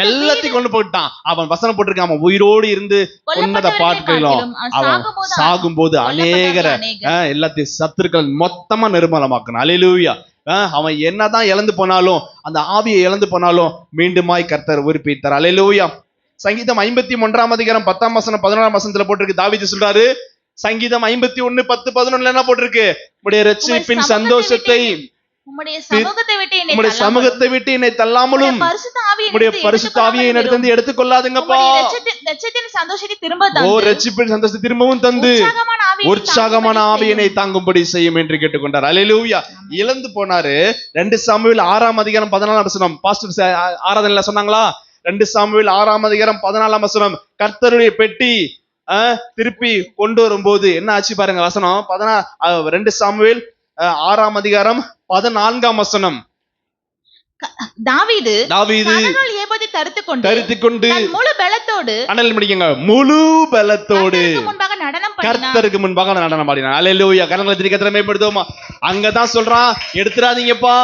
எல்லாத்தையும் கொண்டு போட்டான். அவன் வசனம் போட்டிருக்கான், அவன் உயிரோடு இருந்து கொன்னத பார்க்கலாம், அவன் சாகும் போது அநேகரை எல்லாத்தையும் சத்துருக்கள் மொத்தமா நிர்மலமாக்கணும். அல்லேலூயா. அவன் என்னதான் இழந்து போனாலும் அந்த ஆவியை இழந்து போனாலும் மீண்டுமாய் கர்த்தர் உயிர்ப்பித்தார். அல்லேலூயா. சங்கீதம் 51ஆம் அதிகாரம் 10ஆம் வசனம் 11ஆம் வசனத்துல போட்டிருக்கு. தாவீது சொல்றாரு, சங்கீதம் 51 10 11 என்ன போட்டிருக்கு? உம்முடைய இரட்சிப்பின் சந்தோஷத்தை உம்முடைய சமூகத்தை விட்டு என்னை தள்ளாமலும் உம்முடைய பரிசுத்த ஆவியை என்னிடத்திலிருந்து எடுத்துக்கொள்ளாதுங்கப்பா. இரட்சிப்பின் சந்தோஷத்தை திரும்ப தந்து ஓ இரட்சிப்பின் சந்தோஷத்தை திரும்பவும் தந்து உற்சாகமான ஆவியினை தாங்கும்படி செய்யும் என்று கேட்டுக்கொண்டார். அல்லேலூயா. இழந்து போனாரு. 2 சாமுவேல் 6ஆம் அதிகாரம் 14ஆம் வசனம் பாஸ்டர் ஆராதனையில சொன்னாங்களா? 2 சாமுவேல் 6ஆம் அதிகாரம் 14ஆம் வசனம் கர்த்தருடைய பெட்டி திருப்பி கொண்டு வரும்போது என்ன ஆச்சு பாருங்க. வசனம் 2 சாமுவேல் 6ஆம் அதிகாரம் 14ஆம் வசனம். தாவீது ஏபோத்தை தரித்துக்கொண்டு முழு பலத்தோடு அனல் முடிங்க முழு பலத்தோடு கர்த்தருக்கு முன்பாக நடனம் பாடினான். அல்லேலூயா. கரங்களை திரிக்கத்திர மேம்படுத்துவோமா? அங்கதான் சொல்றான், எடுத்துறாதீங்கப்பா,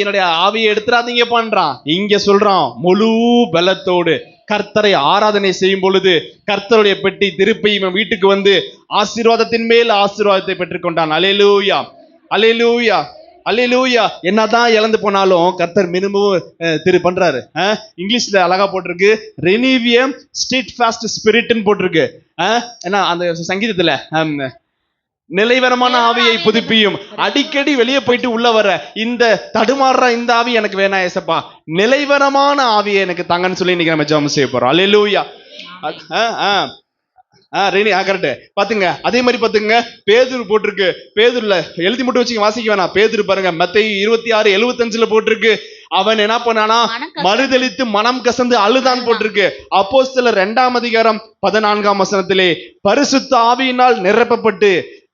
என்னுடைய ஆவியை எடுத்துறாதீங்கப்பான்றான். இங்க சொல்றான் முழு பலத்தோடு கர்த்தரை ஆராதனை செய்யும் பொழுது கர்த்தருடைய பெட்டி திருப்பி இவன் வீட்டுக்கு வந்து ஆசீர்வாதத்தின் மேல் ஆசீர்வாதத்தை பெற்றுக்கொண்டான். அல்லேலூயா. அல்லேலூயா. அல்லேலூயா. என்னதான் இழந்து போனாலும் கர்த்தர் மினிமம் பண்றாரு. இங்கிலீஷ்ல அழகா போட்டிருக்கு, ரெனிவியம் ஸ்டேட் ஃபாஸ்ட் ஸ்பிரிட்னு போட்டிருக்கு. ஏன்னா அந்த சங்கீதத்துல நிலைவரமான ஆவியை புதுப்பியும். அடிக்கடி வெளியே போயிட்டு உள்ள வர இந்த தடுமாறுற இந்த ஆவி எனக்கு வேணாம் ஏசப்பா, நிலைவரமான ஆவியை எனக்கு தாங்கன்னு சொல்லி இன்னைக்கு நம்ம ஜெபம் செய்ய போறோம். அல்லேலூயா. கரெக்ட். பாத்துங்க, அதே மாதிரி பாத்துங்க, பேதுரு போட்டிருக்கு. பேதுருல எழுதி மட்டும் வச்சுக்க, வாசிக்க வேணாம். பேதுரு பாருங்க, மத்தேயு 26:75 போட்டிருக்கு. அவன் என்ன பண்ணானா? மறுதலித்து மனம் கசந்து அழுதான் போட்டிருக்கு. அப்போஸ்தலர் 2ஆம் அதிகாரம் 14ஆம் வசனத்திலே பரிசுத்த ஆவியினால் நிரப்பப்பட்டு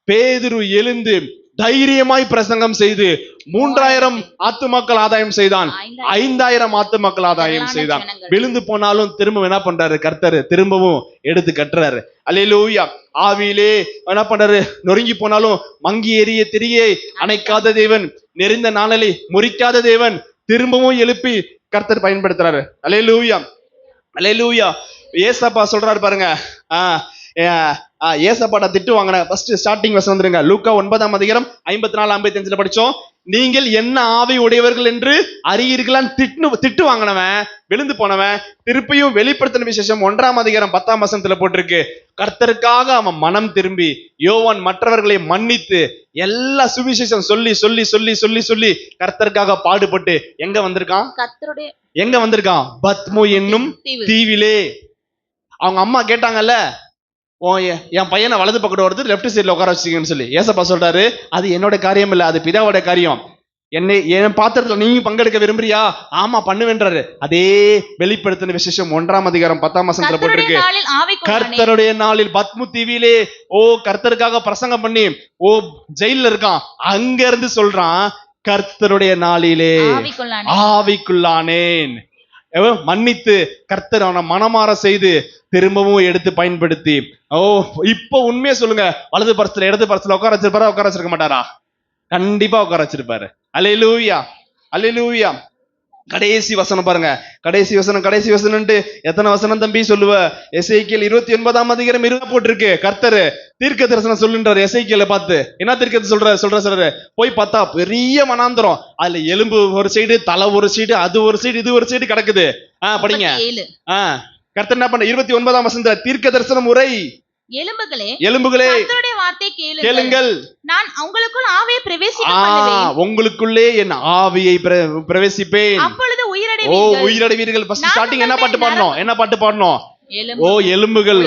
பேதுரு எழுந்து தைரியமாய் பிரசங்கம் செய்து 3000 ஆத்துமக்கள் ஆதாயம் செய்தான். 5000 ஆத்துமக்கள் ஆதாயம் செய்தான். விழுந்து போனாலும் திரும்ப என்ன பண்றாரு? கர்த்தர் திரும்பவும் எடுத்து கட்டுறாரு. அல்லேலூயா. ஆவியிலே என்ன பண்றாரு? நொறுங்கி போனாலும் மங்கி எரிய திரியை அணைக்காத தேவன், நெறிந்த நாளலை முறிக்காத தேவன் திரும்பவும் எழுப்பி கர்த்தர் பயன்படுத்துறாரு. அல்லேலூயா. அல்லேலூயா. ஏசப்பா சொல்றாரு பாருங்க, ஏசப்பாட்ட திட்டு வாங்கின ஃபர்ஸ்ட் ஸ்டார்டிங் வசனம் வந்துருங்க. லூக்கா 9ஆம் அதிகாரம் 54-55 படிச்சோம். நீங்கள் என்ன ஆவி உடையவர்கள் என்று அறியீர்களான்னு திட்டு வாங்கினவன், விழுந்து போனவன் திருப்பியும் வெளிப்படுத்தின விசேஷம் 1ஆம் அதிகாரம் 10ஆம் வசனத்துல போட்டிருக்கு. கர்த்தருக்காக அவன் மனம் திரும்பி யோவான் மற்றவர்களை மன்னித்து எல்லா சுவிசேஷம் சொல்லி சொல்லி சொல்லி சொல்லி சொல்லி கர்த்தருக்காக பாடுபட்டு எங்க வந்திருக்கான்? எங்க வந்திருக்கான்? பத்மு என்னும் தீவிலே. அவங்க அம்மா கேட்டாங்கல்ல, என் பையனை வலது பக்கத்து வருது, லெப்ட் சைட்ல உட்கார வச்சுக்கன்னு சொல்லி. ஏசப்பா சொல்றாரு, அது என்னோட காரியம் இல்ல, அது பிதாவோட காரியம். என் பாத்திரத்துல நீங்க பங்கெடுக்க விரும்புறியா? ஆமா பண்ணுவேன்றாரு. அதே வெளிப்படுத்தின விசேஷம் 1ஆம் அதிகாரம் 10ஆம் வசனத்துல போட்டிருக்கு. கர்த்தருடைய நாளில் பத்மு தீவிலே கர்த்தருக்காக பிரசங்கம் பண்ணி ஜெயில இருக்கான். அங்க இருந்து சொல்றான், கர்த்தருடைய நாளிலே ஆவிக்குள்ளானேன். மன்னித்து கர்த்தர் அவனை மனமாற செய்து திரும்பவும் எடுத்து பயன்படுத்தி இப்ப உண்மையை சொல்லுங்க, வலது பரத்துல இடது பரத்துல உட்கார வச்சிருப்பாரா? உட்கார வச்சிருக்க மாட்டாரா? கண்டிப்பா உட்கார வச்சிருப்பாரு. அல்லேலூயா. அல்லேலூயா. கடைசி வசனம் பாருங்க. கடைசி வசனம் எத்தனை வசனம் தம்பி சொல்லுவ? எசேக்கியேல் 29ஆம் அதிகாரம் 20 போட்டிருக்கு. கர்த்தர் தீர்க்க தரிசனம் சொல்லுன்றார் எசேக்கியேலை பார்த்து. என்ன தீர்க்க சொல்றாரு? போய் பார்த்தா பெரிய வனாந்தரம், அதுல எலும்பு ஒரு சைடு, தலை ஒரு சைடு, அது ஒரு சைடு, இது ஒரு சைடு கிடக்குது. படிங்க. கர்த்தர் என்ன பண்ண? 29ஆம் வசனத்துல தீர்க்க தரிசனம் உரை, எலும்புகளே கர்த்தருடைய வார்த்தை கேளுங்கள், நான் உங்களுக்குள் ஆவியை பிரவேசிக்க பண்ணுவேன், உங்களுக்குள்ளே என் ஆவியை பிரவேசிப்பேன், அப்பொழுது உயிரடைவீர்கள். ஃபர்ஸ்ட் ஸ்டார்டிங் என்ன பாட்டு பாடணும்? எலும்புகள்,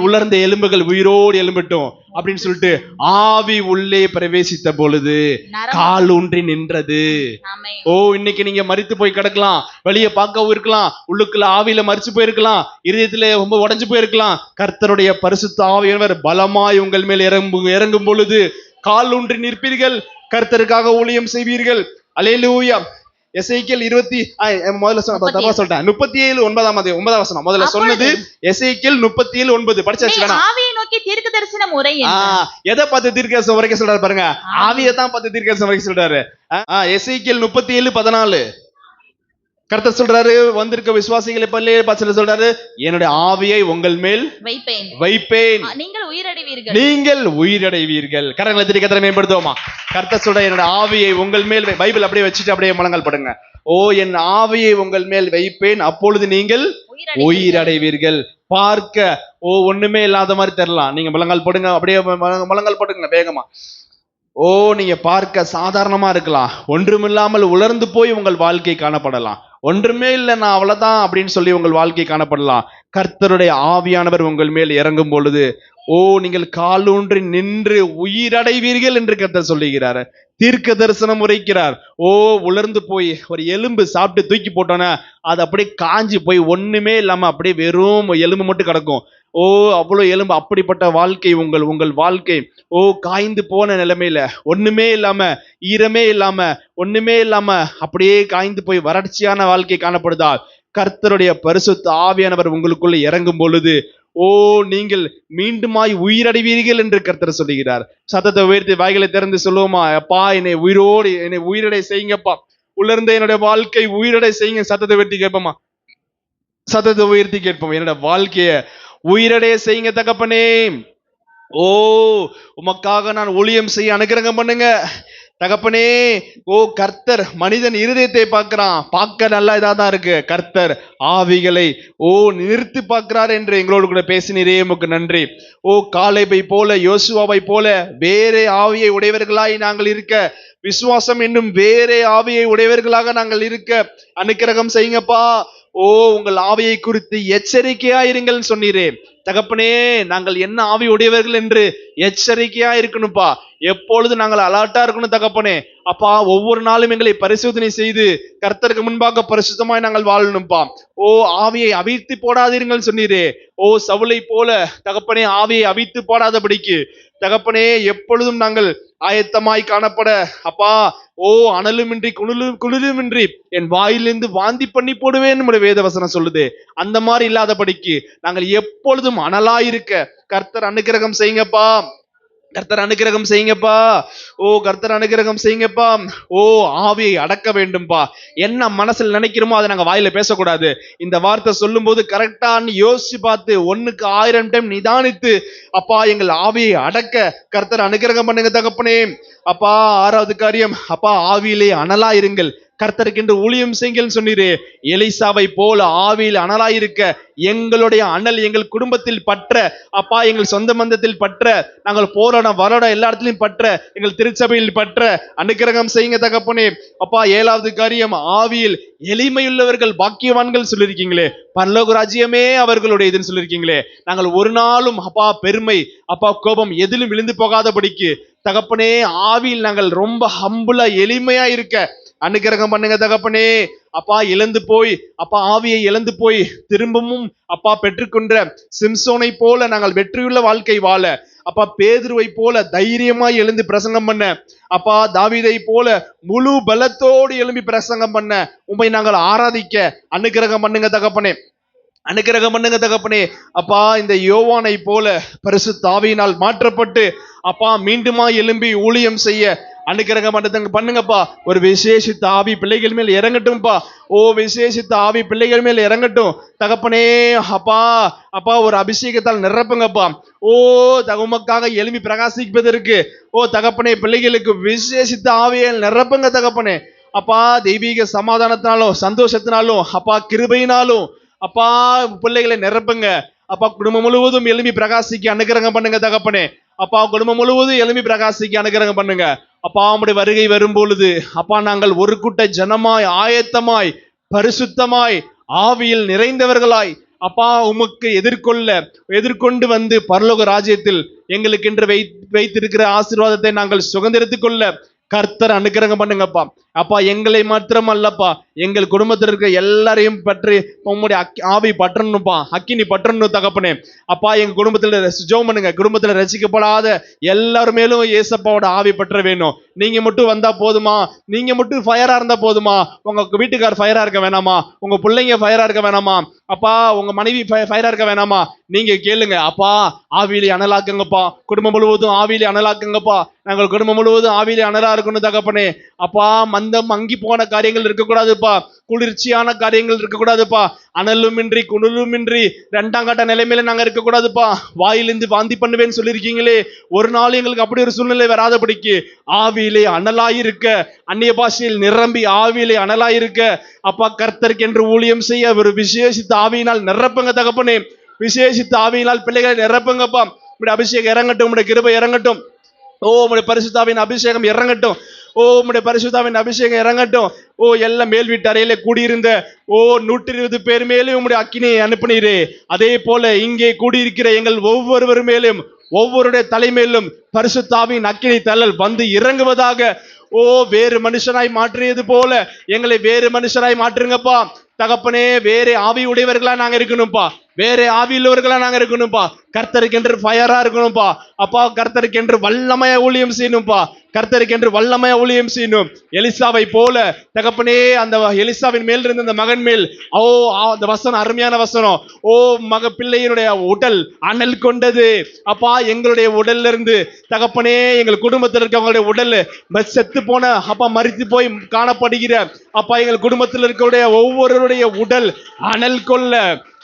உலர்ந்த எலும்புகள் உயிரோடு எழும்பட்டும். அப்படின்னு சொல்லிட்டு ஆவி உள்ளே பிரவேசித்த பொழுது நரம்பு. கால் ஊன்றி நின்றது. ஆமென். ஓ, இன்னைக்கு நீங்க மரித்து போய் கிடக்கலாம், வெளியே பார்க்கவும் இருக்கலாம், உள்ளுக்குள்ள ஆவியில மரிச்சு போயிருக்கலாம், இருதயத்துல ரொம்ப உடைஞ்சு போயிருக்கலாம். கர்த்தருடைய பரிசுத்த ஆவியானவர் பலமாய் உங்கள் மேல் இறங்கும் பொழுது கால் ஊன்றி நிற்பீர்கள், கர்த்தருக்காக ஊழியம் செய்வீர்கள். அல்லேலூயா. எசேக்கியேல் 37:9 முதல்ல சொன்னது எசேக்கியேல் 37:9 படிச்சாச்சு நீ வேணாம். ஆவியை நோக்கி தீர்க்க தரிசனம் உரை எதை பார்த்து தீர்க்கதரிசனம் வரைக்கும் சொல்றாரு பாருங்க, ஆவியை தான் பார்த்து தீர்க்கதரிசனம் வரைக்கும் சொல்றாரு. எசேக்கியேல் 37:14 கர்த்தர் சொல்றாரு, வந்திருக்க விசுவாசிகளை பள்ளி பச்சல சொல்றாரு, என்னுடைய ஆவியை உங்கள் மேல் வைப்பேன், நீங்கள் உயிரடைவீர்கள். நீங்கள் உயிரடைவீர்கள். கரங்களை திரி கத்திர மேம்படுத்துவோமா? கர்த்தர் சொல்ற, என்னுடைய ஆவியை உங்கள் மேல் பைபிள் அப்படியே வச்சுட்டு அப்படியே முழங்கால் படுங்க. ஓ, என் ஆவியை உங்கள் மேல் வைப்பேன், அப்பொழுது நீங்கள் உயிரடைவீர்கள். பார்க்க ஒண்ணுமே இல்லாத மாதிரி தெரியலாம், நீங்க முழங்கால் போடுங்க, அப்படியே முழங்கால் போடுங்க வேகமா. நீங்க பார்க்க சாதாரணமா இருக்கலாம், ஒன்றுமில்லாமல் உலர்ந்து போய் உங்கள் வாழ்க்கை காணப்படலாம். ஒன்றுமே இல்லை, நான் அவ்வளவுதான் அப்படின்னு சொல்லி உங்கள் வாழ்க்கை காணப்படலாம். கர்த்தருடைய ஆவியானவர் உங்கள் மேல் இறங்கும் பொழுது நீங்கள் காலூன்றி நின்று உயிரடைவீர்கள் என்று கர்த்தர் சொல்லுகிறார். தீர்க்க தரிசனம் உரைக்கிறார். உலர்ந்து போய் ஒரு எலும்பு சாப்பிட்டு தூக்கி போட்டோன்னா அது அப்படியே காஞ்சி போய் ஒண்ணுமே இல்லாம அப்படியே வெறும் எலும்பு மட்டும் கிடக்கும். அவ்வளவு எலும்பு. அப்படிப்பட்ட வாழ்க்கை உங்கள் வாழ்க்கை. காய்ந்து போன நிலைமையில ஒண்ணுமே இல்லாம, ஈரமே இல்லாம, ஒண்ணுமே இல்லாம அப்படியே காய்ந்து போய் வறட்சியான வாழ்க்கை காணப்படுதா? கர்த்தருடைய பரிசுத்த ஆவியானவர் உங்களுக்குள்ள இறங்கும் பொழுது நீங்கள் மீண்டுமாய் உயிரடைவீர்கள் என்று கர்த்தர் சொல்லுகிறார். சத்தத்தை உயர்த்தி வாய்களை திறந்து சொல்லுவோமா? அப்பா, என்னை உயிரடை செய்யுங்கப்பா, உலர்ந்த என்னுடைய வாழ்க்கை உயிரடை செய்யுங்க. சத்தத்தை உயர்த்தி கேட்போமா? சத்தத்தை உயர்த்தி கேட்போம். என்னோட வாழ்க்கைய உயிரடைய செய்யுங்க தகப்பனே. உமக்காக நான் ஊழியம் செய்ய அனுக்கிரகம் பண்ணுங்க தகப்பனே. கர்த்தர் மனிதன் இருதயத்தை பார்க்கிறான், பார்க்க நல்லா இதாதான் இருக்கு. கர்த்தர் ஆவிகளை நிறுத்தி பார்க்கிறார் என்று எங்களோடு கூட பேசினீரே, உமக்கு நன்றி. காலேபை போல, யோசுவாவை போல வேறே ஆவியை உடையவர்களாய் நாங்கள் இருக்க, விசுவாசம் என்னும் வேறே ஆவியை உடையவர்களாக நாங்கள் இருக்க அனுக்கிரகம் செய்யுங்கப்பா. உங்கள் ஆவியை குறித்து எச்சரிக்கையா இருங்கள் சொன்னீரே தகப்பனே. நாங்கள் என்ன ஆவி உடையவர்கள் என்று எச்சரிக்கையா இருக்கணும்ப்பா. எப்பொழுது நாங்கள் அலர்ட்டா இருக்கணும் தகப்பனே. அப்பா, ஒவ்வொரு நாளும் எங்களை பரிசோதனை செய்து கர்த்தருக்கு முன்பாக பரிசுத்தமாய் நாங்கள் வாழணும்ப்பா. ஆவியை அவிழ்த்து போடாதீர்கள் சொன்னீரே. சவுலை போல தகப்பனே ஆவியை அவிழ்த்து போடாதபடிக்கு தகப்பனே எப்பொழுதும் நாங்கள் ஆயத்தமாய் காணப்பட அப்பா. அனலுமின்றி குளிருமின்றி என் வாயிலிருந்து வாந்தி பண்ணி போடுவேன் நம்முடைய வேதவசனம் சொல்லுது. அந்த மாதிரி இல்லாதபடிக்கு நாங்கள் எப்பொழுதும் அனலாயிருக்க கர்த்தர் அனுக்கிரகம் செய்யுங்கப்பா. கர்த்தர் அனுக்கிரகம் செய்யுங்கப்பா. கர்த்தர் அனுக்கிரகம் செய்யுங்கப்பா. ஆவியை அடக்க வேண்டும்பா. என்ன மனசுல நினைக்கிறோமோ அதை நாங்க வாயில பேசக்கூடாது. இந்த வார்த்தை சொல்லும் போது கரெக்டா யோசிச்சு பார்த்து 1க்கு 1000 டைம் நிதானித்து அப்பா எங்கள் ஆவியை அடக்க கர்த்தர் அனுக்கிரகம் பண்ணுங்க தகப்பனே. அப்பா, 6வது காரியம், அப்பா ஆவியிலே அனலா இருங்கள், கர்த்தருக்கென்று ஊழியம் செய்யுங்கள் சொன்னீரே. எலிசாவை போல ஆவியில் அனலாயிருக்க எங்களுடைய அனல் எங்கள் குடும்பத்தில் பற்ற அப்பா, எங்கள் சொந்த பந்தத்தில் பற்ற, நாங்கள் போராட வரோட எல்லா இடத்துலையும் பற்ற, எங்கள் திருச்சபையில் பற்ற அனுக்கிரகம் செய்யுங்க தகப்பனே. அப்பா, 7வது காரியம், ஆவியில் எளிமையுள்ளவர்கள் பாக்கியவான்கள் சொல்லியிருக்கீங்களே, பரலோக ராஜ்யமே அவர்களுடைய இதுன்னு சொல்லியிருக்கீங்களே. நாங்கள் ஒரு நாளும் அப்பா பெருமை அப்பா கோபம் எதிலும் விழுந்து போகாதபடிக்கு தகப்பனே ஆவியில் நாங்கள் ரொம்ப ஹம்புலா எளிமையா இருக்க அனுக்கிரகம் பண்ணுங்க தகப்பனே. அப்பா, இழந்து போய் அப்பா ஆவியை இழந்து போய் திரும்பவும் அப்பா பெற்றுக்கொண்ட சிம்சோனை போல நாங்கள் வெற்றியுள்ள வாழ்க்கை வாழ அப்பா, பேதுருவை போல தைரியமாய் எழுந்து பிரசங்கம் பண்ண அப்பா, தாவீதை போல முழு பலத்தோடு எழும்பி பிரசங்கம் பண்ண உம்மை நாங்கள் ஆராதிக்க அனுக்கிரகம் பண்ணுங்க தகப்பனே. அனுக்கிரகம் பண்ணுங்க தகப்பனே. அப்பா, இந்த யோவானை போல பரிசுத்த ஆவியினால் மாற்றப்பட்டு அப்பா மீண்டுமா எழும்பி ஊழியம் செய்ய அனுக்கிரகம் பண்ணுங்கப்பா. ஒரு விசேஷித்த ஆவி பிள்ளைகள் மேல் இறங்கட்டும்பா. விசேஷித்த ஆவி பிள்ளைகள் மேல் இறங்கட்டும் தகப்பனே. அப்பா அப்பா ஒரு அபிஷேகத்தால் நிரப்புங்கப்பா. உமக்காக எழும்பி பிரகாசிப்பதற்கு தகப்பனே பிள்ளைகளுக்கு விசேஷித்த ஆவியை நிரப்புங்க தகப்பனே. அப்பா, தெய்வீக சமாதானத்தினாலும் சந்தோஷத்தினாலும் அப்பா கிருபையினாலும் அப்பா பிள்ளைகளை நிரப்புங்க. அப்பா, குடும்பம் முழுவதும் எழும்பி பிரகாசிக்க அனுக்கிரகம் பண்ணுங்க தகப்பனே. அப்பா, குடும்பம் முழுவதும் எழும்பி பிரகாசிக்க அனுக்கிரகம் பண்ணுங்க. அப்பா, உம்முடைய வருகை வரும் பொழுது அப்பா நாங்கள் ஒரு கூட்ட ஜனமாய் ஆயத்தமாய் பரிசுத்தமாய் ஆவியில் நிறைந்தவர்களாய் அப்பா உமக்கு எதிர்கொண்டு வந்து பரலோக ராஜ்யத்தில் எங்களுக்கென்று வைத்திருக்கிற ஆசீர்வாதத்தை நாங்கள் சுதந்திரித்துக் கொள்ள கர்த்தர் அனுக்கிரகம் பண்ணுங்கப்பா. அப்பா எங்களை மாத்திரம் அல்லப்பா, எங்கள் குடும்பத்தில் இருக்க எல்லாரையும் பற்றி உம்முடைய ஆவி பற்றணும்ப்பா, அக்கினி பற்றணும் தகப்பனே. அப்பா எங்க குடும்பத்துல ஜெபம் பண்ணுங்க, குடும்பத்துல ரசிக்கப்படாத எல்லார் மேலும் ஏசப்பாவோட ஆவி பற்ற வேணும். நீங்க மட்டும் வந்தா போதுமா? நீங்க மட்டும் ஃபயரா இருந்தா போதுமா? உங்க வீட்டுக்கார் ஃபயரா இருக்க வேணாமா? உங்க பிள்ளைங்க ஃபயரா இருக்க வேணாமா? அப்பா உங்க மனைவி ஃபயரா இருக்க வேணாமா? நீங்க கேளுங்க, அப்பா ஆவியிலே அனலாக்குங்கப்பா, குடும்பம் முழுவதும் ஆவியிலே அனலாக்குங்கப்பா, நாங்கள் குடும்பம் முழுவதும் ஆவியிலே அனலா இருக்கணும் தகப்பனே. அப்பா மந்தம் மங்கி போன காரியங்கள் இருக்கக்கூடாதுப்பா, குளிர்ச்சியான காரியங்கள் இருக்கக்கூடாதுப்பா, அனலுமின்றி குளிருமின்றி 2ஆம் கட்ட நிலைமையில நாங்க இருக்கக்கூடாதுப்பா. வாயிலிருந்து வாந்தி பண்ணுவேன்னு சொல்லியிருக்கீங்களே, ஒரு நாள் எங்களுக்கு அப்படி ஒரு சூழ்நிலை வராதபடிக்கு ஆவியிலே அனலாயிருக்க, அந்நிய பாஷையில் நிரம்பி ஆவியிலே அனலாயிருக்க அப்பா கர்த்தருக்கு என்று ஊழியம் செய்ய ஒரு விசேஷித்த ஆவியினால் நிரப்புங்க தகப்பனே. விசேஷித்த ஆவியினால் பிள்ளைகளை நிரப்புங்கப்பா. உங்களுடைய அபிஷேகம் இறங்கட்டும், உங்களுடைய கிருபை இறங்கட்டும். ஓ உங்களுடைய பரிசுத்தாவின் அபிஷேகம் இறங்கட்டும். ஓ உங்களுடைய பரிசுத்தாவின் அபிஷேகம் இறங்கட்டும். ஓ எல்லாம் மேல் வீட்டு அறையில கூடியிருந்த 120 பேர் மேலும் உங்களுடைய அக்கினியை அனுப்பினீரே, அதே போல இங்கே கூடியிருக்கிற எங்கள் ஒவ்வொருவர் மேலும் ஒவ்வொருடைய தலைமையிலும் பரிசுத்தாவின் அக்கினி தழல் வந்து இறங்குவதாக. ஓ வேறு மனுஷனாய் மாற்றியது போல எங்களை வேறு மனுஷனாய் மாற்றுங்கப்பா தகப்பனே. வேற ஆவி உடையவர்களா நாங்க இருக்கணும்ப்பா, வேற ஆவியுள்ளவர்களா நாங்க இருக்கணும்ப்பா. கர்த்தருக்கு என்று ஃபயரா இருக்கணும்ப்பா. அப்பா கர்த்தருக்கு என்று வல்லமையா ஊழியம் செய்யணும்ப்பா, கர்த்தருக்கு என்று வல்லமையா ஊழியம் செய்யணும். எலிசாவை போல தகப்பனே, அந்த எலிசாவின் மேல் இருந்த அந்த மகன் மேல் அந்த வசனம் அருமையான வசனம். ஓ பிள்ளையினுடைய உடல் அனல் கொண்டது. அப்பா எங்களுடைய உடல்ல இருந்து தகப்பனே எங்கள் குடும்பத்தில் இருக்கவங்களுடைய உடல் செத்து போன அப்பா மரித்து போய் காணப்படுகிற அப்பா எங்கள் குடும்பத்தில் இருக்கக்கூடிய ஒவ்வொருவருடைய உடல் அனல் கொள்ள,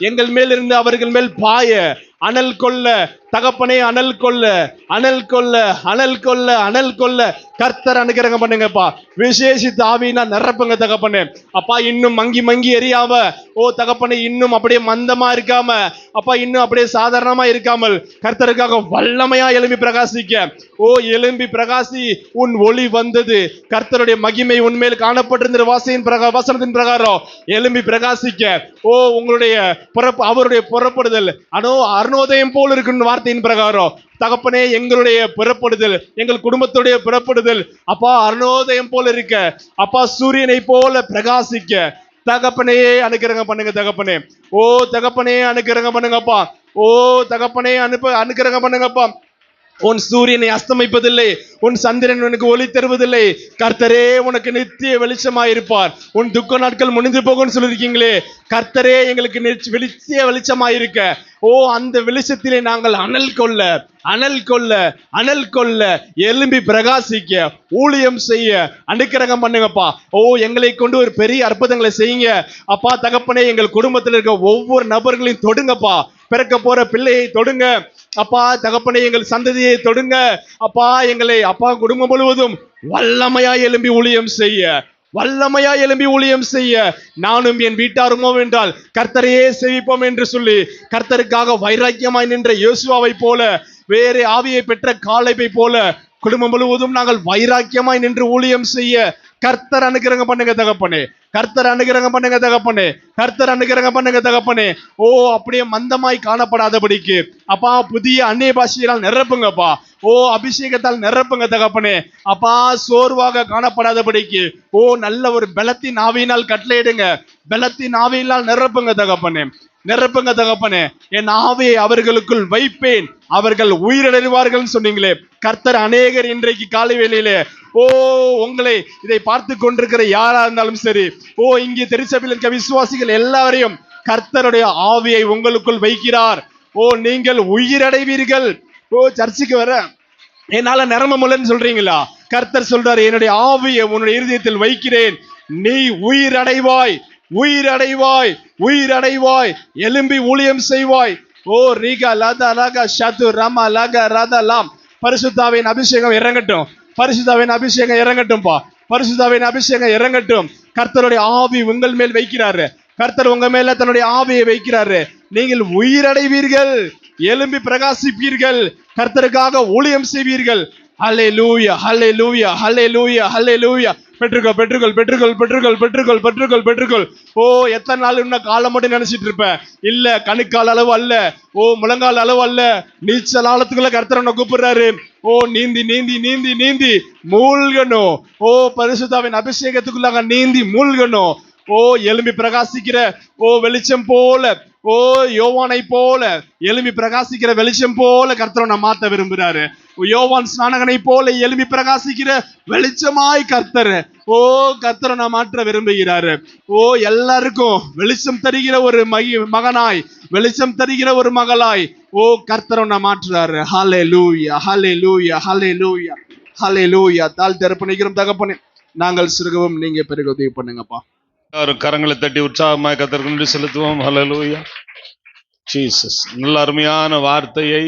எங்கள் மேல் இருந்து அவர்கள் மேல் பாய அனல் கொள்ள தகப்பனே, அனல் கொள்ள அனல் கொள்ள அனல் கொள்ள அனல் கொள்ள கர்த்தர் அனுக்கிரகம் பண்ணுங்கப்பா. விசேஷித்த ஆவியினா நிரப்புங்க தகப்பனே. அப்பா இன்னும் மங்கி மங்கி எரியாம, ஓ தகப்பனே இன்னும் அப்படியே மந்தமா இருக்காம, அப்பா இன்னும் அப்படியே சாதாரணமா இருக்காமல் கர்த்தருக்காக வல்லமையா எழும்பி பிரகாசிக்க. ஓ எழும்பி பிரகாசி, உன் ஒளி வந்தது, கர்த்தருடைய மகிமை உண்மையில் காணப்பட்டிருந்த வசனத்தின் பிரகாரம் எழும்பி பிரகாசிக்க. ஓ உங்களுடைய அவருடைய புறப்படுதல் அருணோதயம் போல் இருக்குன்னு வார்த்தையின் பிரகாரம் தகப்பனே எங்களுடைய புறப்படுதல், எங்கள் குடும்பத்துடைய புறப்படுதல் அப்பா அருணோதயம் போல இருக்க, அப்பா சூரியனை போல பிரகாசிக்க தகப்பனே அனுக்கிரகம் பண்ணுங்க தகப்பனே. ஓ தகப்பனே அனுக்கிரகம் பண்ணுங்கப்பா. ஓ தகப்பனே அனுக்கிரகம் பண்ணுங்கப்பா. உன் சூரியனை அஸ்தமிப்பதில்லை, உன் சந்திரன் உனக்கு ஒளி தருவதில்லை. கர்த்தரே உனக்கு நித்திய வெளிச்சமாயிருப்பார். உன் துக்க நாட்கள் முடிந்து போகும்னு சொல்லியிருக்கீங்களே, கர்த்தரே எங்களுக்கு நித்திய வெளிச்சமாயிருக்க. ஓ அந்த வெளிச்சத்திலே நாங்கள் அனல் கொள்ள அனல் கொள்ள அனல் கொள்ள எழும்பி பிரகாசிக்க ஊழியம் செய்ய அனுக்கிரகம் பண்ணுங்கப்பா. ஓ எங்களை கொண்டு ஒரு பெரிய அற்புதங்களை செய்யுங்க அப்பா தகப்பனே. எங்கள் குடும்பத்தில் இருக்க ஒவ்வொரு நபர்களையும் தொடுங்கப்பா. பிறக்க போற பிள்ளையை தொடுங்க அப்பா தகப்பனே, எங்கள் சந்ததியை தொடுங்க அப்பா. எங்களை அப்பா குடும்பம் முழுவதும் வல்லமையா எழும்பி ஊழியம் செய்ய, வல்லமையா எழும்பி ஊழியம் செய்ய நானும் என் வீட்டாருமோ என்றால் கர்த்தரையே சேவிப்போம் என்று சொல்லி கர்த்தருக்காக வைராக்கியமாய் நின்ற யோசுவாவை போல, வேறு ஆவியை பெற்ற காலேபை போல குடும்பம் முழுவதும் நாங்கள் வைராக்கியமாய் நின்று ஊழியம் செய்ய கர்த்தர் அனுக்கிரகம் பண்ணுங்க தகப்பனே. கர்த்தர் அனுக்கிரகம் பண்ணுங்க தகப்பனே. கர்த்தர் அனுக்கிரகம் பண்ணுங்க தகப்பனே. ஓ அப்படியே மந்தமாய் காணப்படாதபடிக்கு அப்பா புதிய அந்நிய பாஷையால் நிரப்புங்கப்பா. ஓ அபிஷேகத்தால் நிரப்புங்க தகப்பனே. அப்பா சோர்வாக காணப்படாதபடிக்கு ஓ நல்ல ஒரு பலத்தின் ஆவியினால் கட்டளையிடுங்க. பலத்தின் ஆவியினால் நிரப்புங்க தகப்பனே, நிரப்புங்க தகப்பனே. என் ஆவியை அவர்களுக்குள் வைப்பேன், அவர்கள் உயிரிழவார்கள் சொன்னீங்களே கர்த்தர். அநேகர் இன்றைக்கு காலை வேளையிலே ஓ உங்களை இதை பார்த்து கொண்டிருக்கிற யாரா இருந்தாலும் சரி, ஓ இங்கே திருச்சபையில் இருக்க விசுவாசிகள் எல்லாரையும் கர்த்தருடைய ஆவியை உங்களுக்குள் வைக்கிறார். ஓ நீங்கள் உயிரடைவீர்கள். ஓ சர்ச்சுக்கு வர என்னால நிரம்பமுல்லன்னு சொல்றீங்களா? கர்த்தர் சொல்றாரு, என்னுடைய ஆவியை உன்னுடைய இருதயத்தில் வைக்கிறேன், நீ உயிரடைவாய், உயிரடைவாய், உயிரடைவாய், எழும்பி ஊழியம் செய்வாய். ஓ ரீகா லாதா லாகா ஷாத்து ராமா லாகா ராதா லாம். பரிசுத்தாவின் அபிஷேகம் இறங்கட்டும், பரிசுத்தாவின் அபிஷேகம் இறங்கட்டும்பா, பரிசுத்தாவின் அபிஷேகம் இறங்கட்டும். கர்த்தருடைய ஆவி உங்கள் மேல் வைக்கிறாரு, கர்த்தர் உங்க மேல தன்னுடைய ஆவியை வைக்கிறாரு. நீங்கள் உயிரடைவீர்கள், எழும்பி பிரகாசிப்பீர்கள், கர்த்தருக்காக ஊழியம் செய்வீர்கள். ஹல்லேலூயா, ஹல்லேலூயா, ஹல்லேலூயா, ஹல்லேலூயா. பெற்றுக்கொள் பெற்றுக்கொள் பெற்றுக்கொள் பெற்றுக்கொள் பெற்றுக்கொள் பெற்றுக்கொள் பெற்றுக்கொள். ஓ எத்தனை நாள் இன்னும் காலம் மட்டும் நினைச்சிட்டு இருப்ப? இல்ல, கணுக்கால் அளவு அல்ல, ஓ முழங்கால் அளவு அல்ல, நீச்சல் ஆழத்துக்குள்ள கர்த்தர் உன்னை கூப்பிடுறாரு. ஓ நீந்தி நீந்தி நீந்தி நீந்தி மூழ்கணும். ஓ பரிசுத்தாவின் அபிஷேகத்துக்குள்ளாக நீந்தி மூழ்கணும். ஓ எழும்பி பிரகாசிக்கிற ஓ வெளிச்சம் போல, ஓ யோவானை போல எழும்பி பிரகாசிக்கிற வெளிச்சம் போல கர்த்தரை மாத்த விரும்புறாரு. யோவான் ஸ்நானகனை போல எழும்பி பிரகாசிக்கிற வெளிச்சமாய் கர்த்தர் கர்த்தரை மாற்ற விரும்புகிறாரு. ஓ எல்லாருக்கும் வெளிச்சம் தருகிற ஒரு மகனாய், வெளிச்சம் தருகிற ஒரு மகளாய் கர்த்தரை மாற்றுறாரு. ஹல்லேலூயா ஹல்லேலூயா ஹல்லேலூயா ஹல்லேலூயா. தாழ் தரப்பணிக்கிறோம் தகப்பனே, நாங்கள் சிறுகவும் நீங்க பெருக உதவி பண்ணுங்கப்பா. கரங்களை தட்டி உற்சாகமாய் கர்த்தருக்கு நன்றி செலுத்துவோம். ஹல்லேலூயா. ஜீசஸ். நல்ல அருமையான வார்த்தையை